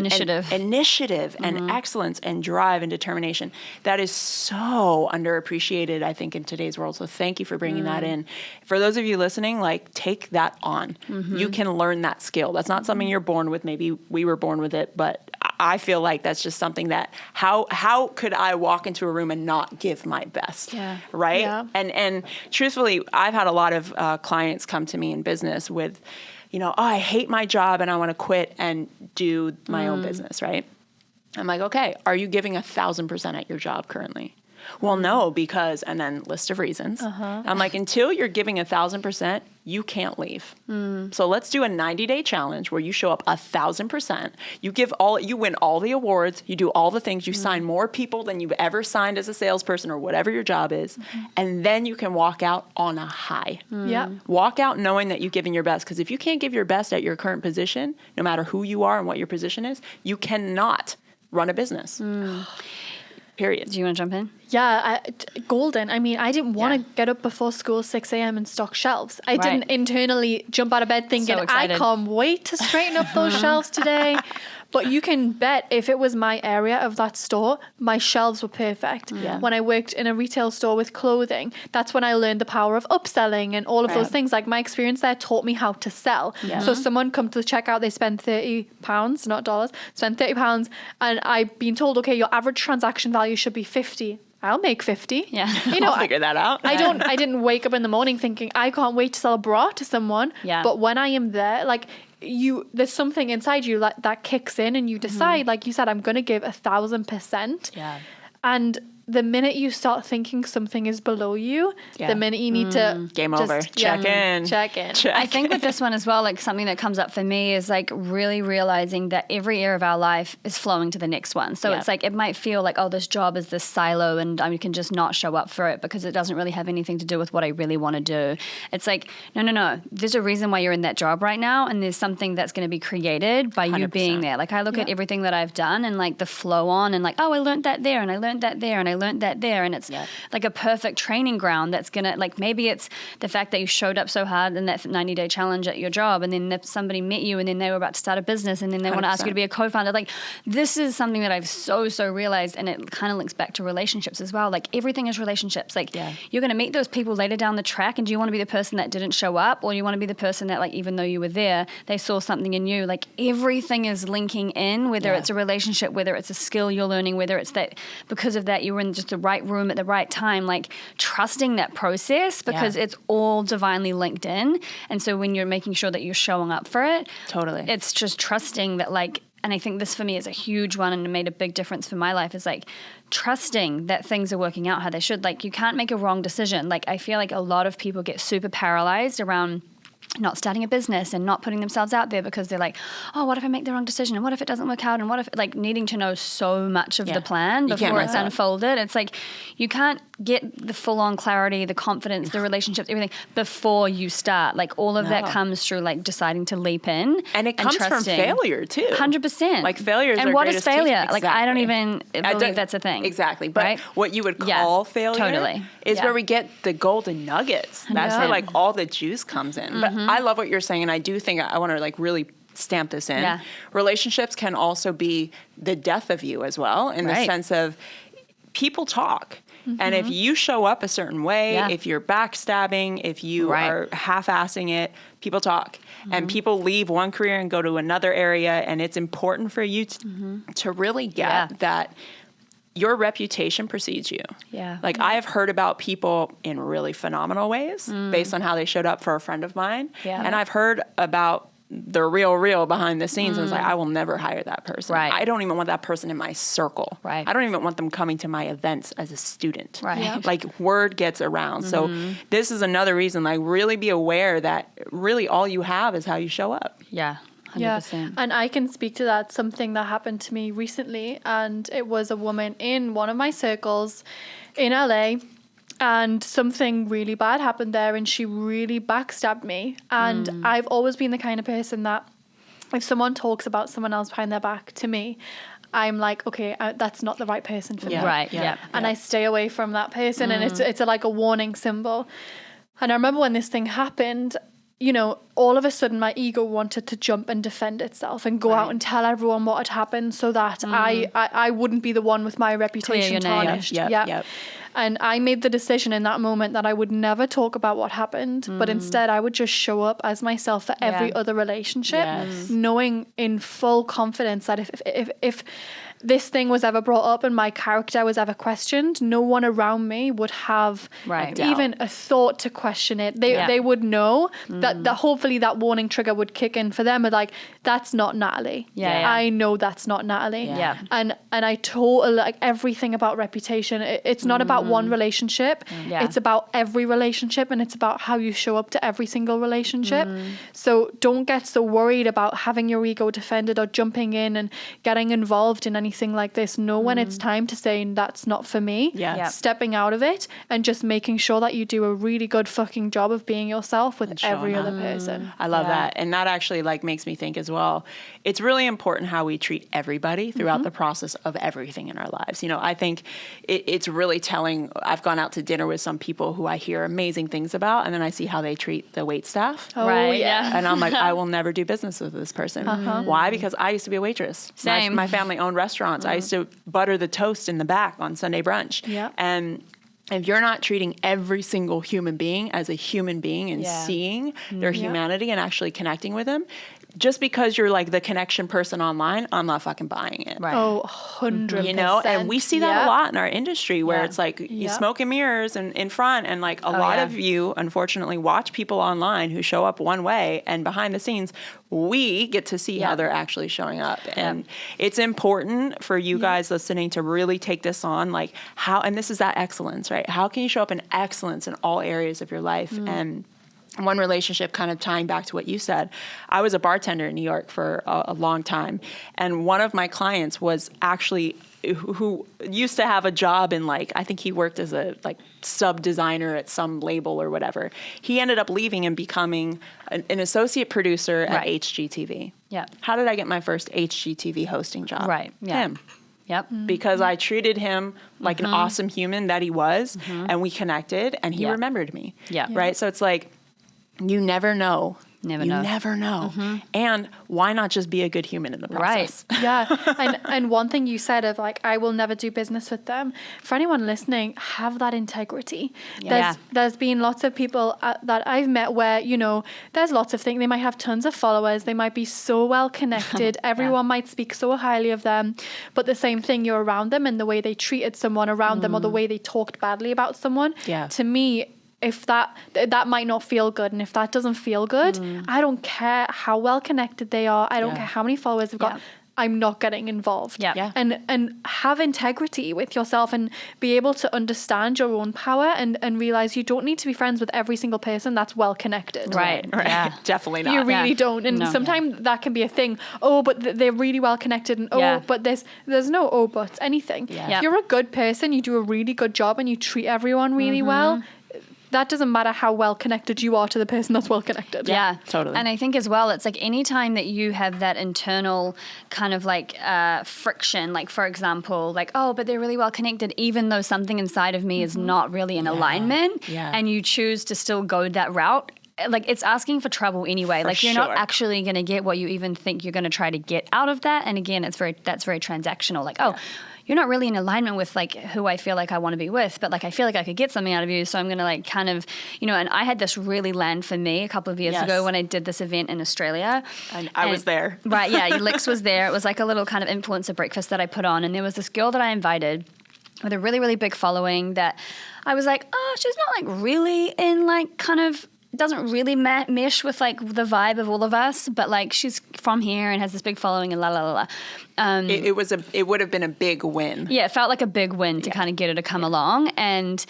Initiative. And excellence and drive and determination. That is so underappreciated, I think, in today's world. So thank you for bringing that in. For those of you listening, like, take that on. You can learn that skill. That's not something you're born with. Maybe we were born with it, but I feel like that's just something that how could I walk into a room and not give my best? Yeah. Right? Yeah. And truthfully, I've had a lot of clients come to me in business with, oh, I hate my job and I want to quit and do my own business, right? I'm like, okay, are you giving 1,000% at your job currently? Well, no, because, and then list of reasons. I'm like, until you're giving 1,000%, you can't leave. So let's do a 90-day challenge where you show up 1,000%. You win all the awards, you do all the things, you sign more people than you've ever signed as a salesperson or whatever your job is, and then you can walk out on a high. Yeah. Walk out knowing that you've given your best, because if you can't give your best at your current position, no matter who you are and what your position is, you cannot run a business. Period. Do you want to jump in? Yeah, golden. I mean, I didn't want to get up before school 6 a.m. and stock shelves. I didn't internally jump out of bed thinking, I can't wait to straighten up those shelves today. But you can bet if it was my area of that store, my shelves were perfect. Yeah. When I worked in a retail store with clothing, that's when I learned the power of upselling and all of those things. Like my experience there taught me how to sell. Yeah. So someone come to the checkout, they spend £30, not dollars, spend £30, and I've been told, okay, your average transaction value should be 50. I'll make 50. Yeah. I'll figure that out. I didn't wake up in the morning thinking I can't wait to sell a bra to someone. Yeah. But when I am there, like there's something inside you that kicks in, and you decide, like you said, I'm going to give 1,000%. Yeah. And the minute you start thinking something is below you, the minute you need to Game over. Check in. I think with this one as well, like something that comes up for me is like really realizing that every area of our life is flowing to the next one. So it's like, it might feel like, oh, this job is this silo and I can just not show up for it because it doesn't really have anything to do with what I really want to do. It's like, no. There's a reason why you're in that job right now. And there's something that's going to be created by 100%. You being there. Like I look at everything that I've done and like the flow on and like, oh, I learned that there and I learned that there and I I learned that there. And it's like a perfect training ground that's going to, like, maybe it's the fact that you showed up so hard in that 90-day challenge at your job, and then if somebody met you and then they were about to start a business and then they want to ask you to be a co-founder. Like, this is something that I've so realized, and it kind of links back to relationships as well. Like, everything is relationships. Like, you're going to meet those people later down the track, and do you want to be the person that didn't show up, or do you want to be the person that, like, even though you were there, they saw something in you? Like, everything is linking in, whether it's a relationship, whether it's a skill you're learning, whether it's that because of that you were in just the right room at the right time, like trusting that process, because it's all divinely linked in. And so when you're making sure that you're showing up for it, it's just trusting that, like, and I think this for me is a huge one, and it made a big difference for my life, is like trusting that things are working out how they should. Like, you can't make a wrong decision. Like, I feel like a lot of people get super paralyzed around not starting a business and not putting themselves out there because they're like, oh, what if I make the wrong decision? And what if it doesn't work out? And what if, like, needing to know so much of the plan before it's unfolded. It's like, you can't get the full-on clarity, the confidence, the relationships, everything before you start. Like, all of that comes through, like, deciding to leap in. And it comes from failure, too. 100%. Like, failure is and our what is failure? Exactly. Like, I don't even believe that's a thing. Exactly. But what you would call failure is where we get the golden nuggets. That's where, like, all the juice comes in. But I love what you're saying, and I do think I want to, like, really stamp this in. Yeah. Relationships can also be the death of you as well, in the sense of people talk. And if you show up a certain way, if you're backstabbing, if you are half-assing it, people talk. And people leave one career and go to another area, and it's important for you to really get that your reputation precedes you. Yeah. Like, I have heard about people in really phenomenal ways based on how they showed up for a friend of mine. Yeah. And I've heard about the real behind the scenes. And it's like, I will never hire that person. Right. I don't even want that person in my circle. Right. I don't even want them coming to my events as a student. Right. Yeah. Like, word gets around. So this is another reason, like, really be aware that really all you have is how you show up. Yeah. 100%. Yeah, and I can speak to that. Something that happened to me recently, and it was a woman in one of my circles in LA, and something really bad happened there, and she really backstabbed me. And I've always been the kind of person that if someone talks about someone else behind their back to me, I'm like, okay, that's not the right person for me. Right. Yeah. And I stay away from that person, and it's like a warning symbol. And I remember when this thing happened, you know, all of a sudden my ego wanted to jump and defend itself and go out and tell everyone what had happened, so that I wouldn't be the one with my reputation tarnished. Yep. And I made the decision in that moment that I would never talk about what happened, but instead I would just show up as myself for every other relationship, knowing in full confidence that if this thing was ever brought up and my character was ever questioned, no one around me would have even a thought to question it. They would know that hopefully that warning trigger would kick in for them. But like, that's not Natalie. I know that's not Natalie. And I totally, like, everything about reputation. It's not about one relationship. It's about every relationship, and it's about how you show up to every single relationship. So don't get so worried about having your ego defended or jumping in and getting involved in anything like this. Know when it's time to say that's not for me. Stepping out of it and just making sure that you do a really good fucking job of being yourself with every other person. I love that. And that actually, like, makes me think as well, it's really important how we treat everybody throughout the process of everything in our lives. You know, I think it's really telling. I've gone out to dinner with some people who I hear amazing things about, and then I see how they treat the wait staff. And I'm like, I will never do business with this person. Why? Because I used to be a waitress. Same. My family owned restaurants. I used to butter the toast in the back on Sunday brunch. And if you're not treating every single human being as a human being and seeing their humanity and actually connecting with them, just because you're like the connection person online, I'm not fucking buying it. Right. Oh, 100%. You know, and we see that a lot in our industry where it's like you smoke and mirrors and in front, and like a lot of you unfortunately watch people online who show up one way, and behind the scenes we get to see how they're actually showing up. And it's important for you guys listening to really take this on, like how, and this is that excellence, right? How can you show up in excellence in all areas of your life? And one relationship, kind of tying back to what you said, I was a bartender in New York for a long time. And one of my clients was actually who used to have a job in, like, I think he worked as a like sub designer at some label or whatever. He ended up leaving and becoming an associate producer at HGTV. How did I get my first HGTV hosting job? Him. Yep. because I treated him like an awesome human that he was, and we connected, and he remembered me. Yeah. Right? So it's like, you never know. You never know. And why not just be a good human in the process? Right. Yeah. And one thing you said of like, I will never do business with them. For anyone listening, have that integrity. Yeah. There's been lots of people that I've met where, you know, there's lots of things. They might have tons of followers. They might be so well connected. Everyone might speak so highly of them. But the same thing, you're around them and the way they treated someone around them or the way they talked badly about someone. Yeah. To me, if that might not feel good, and if that doesn't feel good, I don't care how well connected they are. I don't care how many followers they've got. I'm not getting involved. Yeah. And have integrity with yourself and be able to understand your own power and realize you don't need to be friends with every single person that's well connected. Right. Yeah. Definitely not. You really don't. And sometimes that can be a thing. Oh, but they're really well connected. And but there's no oh buts, anything. Yeah. If you're a good person, you do a really good job and you treat everyone really well, that doesn't matter how well connected you are to the person that's well connected. Yeah, totally. And I think as well, it's like any time that you have that internal kind of like friction, like for example, like, oh, but they're really well connected, even though something inside of me is not really in alignment, and you choose to still go that route. Like it's asking for trouble anyway. Like you're not actually going to get what you even think you're going to try to get out of that. And again, that's very transactional. Like, you're not really in alignment with like who I feel like I want to be with, but like I feel like I could get something out of you, so I'm going to like kind of, you know. And I had this really land for me a couple of years ago when I did this event in Australia. And I was there. Right, yeah, Lex was there. It was like a little kind of influencer breakfast that I put on, and there was this girl that I invited with a really, really big following that I was like, oh, she's not like really in like kind of, doesn't really mesh with like the vibe of all of us, but like she's from here and has this big following and la la la la. It would have been a big win. Yeah, it felt like a big win to kind of get her to come along, and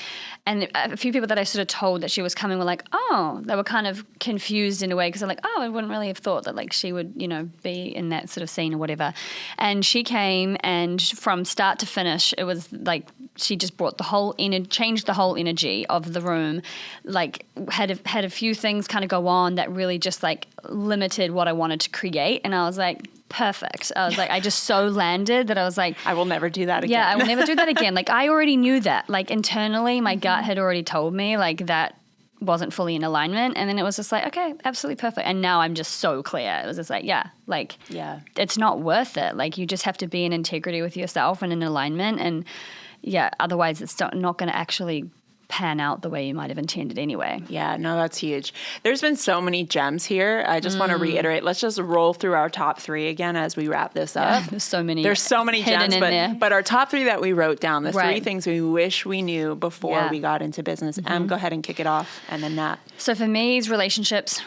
a few people that I sort of told that she was coming were like, oh, they were kind of confused in a way because they're like, oh, I wouldn't really have thought that like she would, you know, be in that sort of scene or whatever. And she came, and from start to finish, it was like she just brought changed the whole energy of the room. Like had a few things kind of go on that really just like limited what I wanted to create, and I was like, perfect. I was like, I just so landed that I was like, I will never do that again. Yeah, I will never do that again. Like I already knew that. Like internally, my gut had already told me like that wasn't fully in alignment, and then it was just like, okay, absolutely perfect. And now I'm just so clear. It was just like, it's not worth it. Like you just have to be in integrity with yourself and in alignment, and otherwise it's not going to actually pan out the way you might have intended anyway. Yeah, no, that's huge. There's been so many gems here. I just want to reiterate, let's just roll through our top 3 again as we wrap this up. There's so many gems, but our top 3 that we wrote down, the 3 things we wish we knew before we got into business. Go ahead and kick it off, and then Nat. So for me, it's relationships.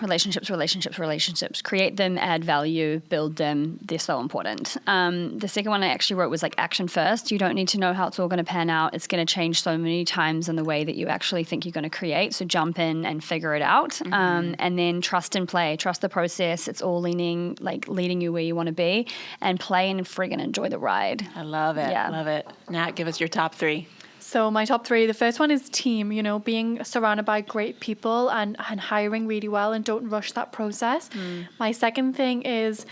Create them, add value, build them. They're so important. The second one I actually wrote was like action first. You don't need to know how it's all going to pan out. It's going to change so many times in the way that you actually think you're going to create. So jump in and figure it out. And then trust and play. Trust the process. It's all leading you where you want to be, and play and friggin' enjoy the ride. I love it. Yeah. Love it. Nat, give us your top 3. So my top 3, the first one is team, you know, being surrounded by great people and hiring really well, and don't rush that process. My second thing is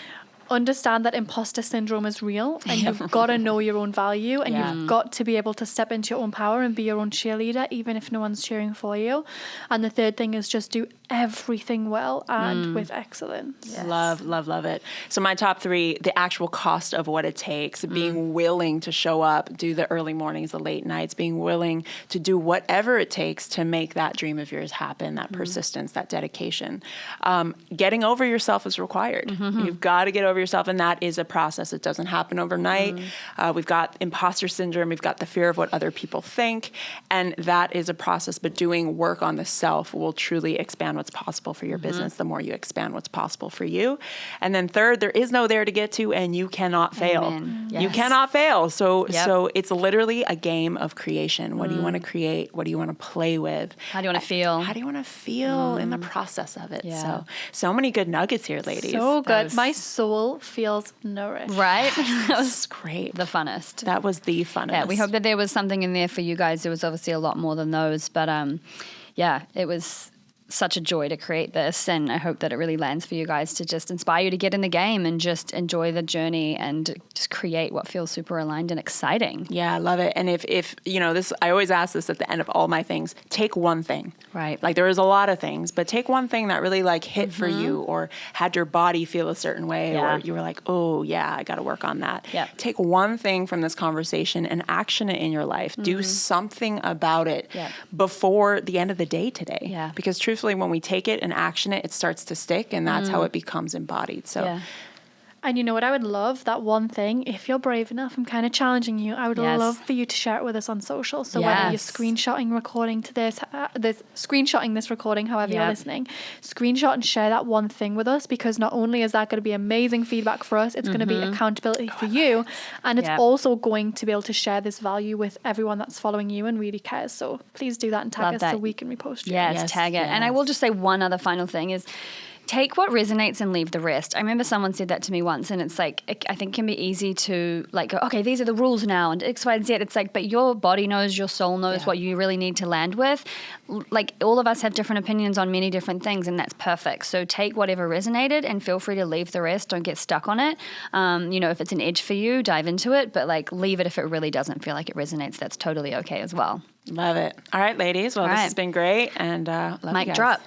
understand that imposter syndrome is real, and you've got to know your own value, and you've got to be able to step into your own power and be your own cheerleader, even if no one's cheering for you. And the third thing is just do everything well and with excellence. Yes. Love it. So my top 3, the actual cost of what it takes, being willing to show up, do the early mornings, the late nights, being willing to do whatever it takes to make that dream of yours happen, that persistence, that dedication. Getting over yourself is required. You've got to get over yourself, and that is a process. It doesn't happen overnight. We've got imposter syndrome. We've got the fear of what other people think, and that is a process, but doing work on the self will truly expand what's possible for your business. The more you expand what's possible for you. And then third, there is no there to get to, and you cannot fail. Yes. You cannot fail. So it's literally a game of creation. What do you want to create? What do you want to play with? How do you want to feel? How do you want to feel in the process of it? Yeah. So many good nuggets here, ladies. So good. My soul feels nourished. Right? That was great. The funnest. That was the funnest. Yeah, we hope that there was something in there for you guys. There was obviously a lot more than those, but it was such a joy to create this, and I hope that it really lands for you guys to just inspire you to get in the game and just enjoy the journey and just create what feels super aligned and exciting. Yeah, I love it. And if you know, this, I always ask this at the end of all my things, take one thing. Right. Like there is a lot of things, but take one thing that really like hit for you or had your body feel a certain way or you were like, oh yeah, I got to work on that. Yeah. Take one thing from this conversation and action it in your life. Do something about it before the end of the day today. Yeah. Because truthfully, when we take it and action it, it starts to stick, and that's how it becomes embodied. So And you know what I would love? That one thing, if you're brave enough, I'm kind of challenging you, I would love for you to share it with us on social. So whether you're screenshotting this recording, however you're listening, screenshot and share that one thing with us, because not only is that going to be amazing feedback for us, it's going to be accountability for you, and it's also going to be able to share this value with everyone that's following you and really cares. So please do that and tag us so we can repost it. Yes, tag it. And I will just say one other final thing is, take what resonates and leave the rest. I remember someone said that to me once, and it's like, I think it can be easy to like go, okay, these are the rules now and X, Y, and Z. It's like, but your body knows, your soul knows what you really need to land with. Like all of us have different opinions on many different things, and that's perfect. So take whatever resonated and feel free to leave the rest. Don't get stuck on it. You know, if it's an edge for you, dive into it, but like leave it if it really doesn't feel like it resonates. That's totally okay as well. Love it. All right, ladies. Well, this has been great, and love you guys. Mic drop.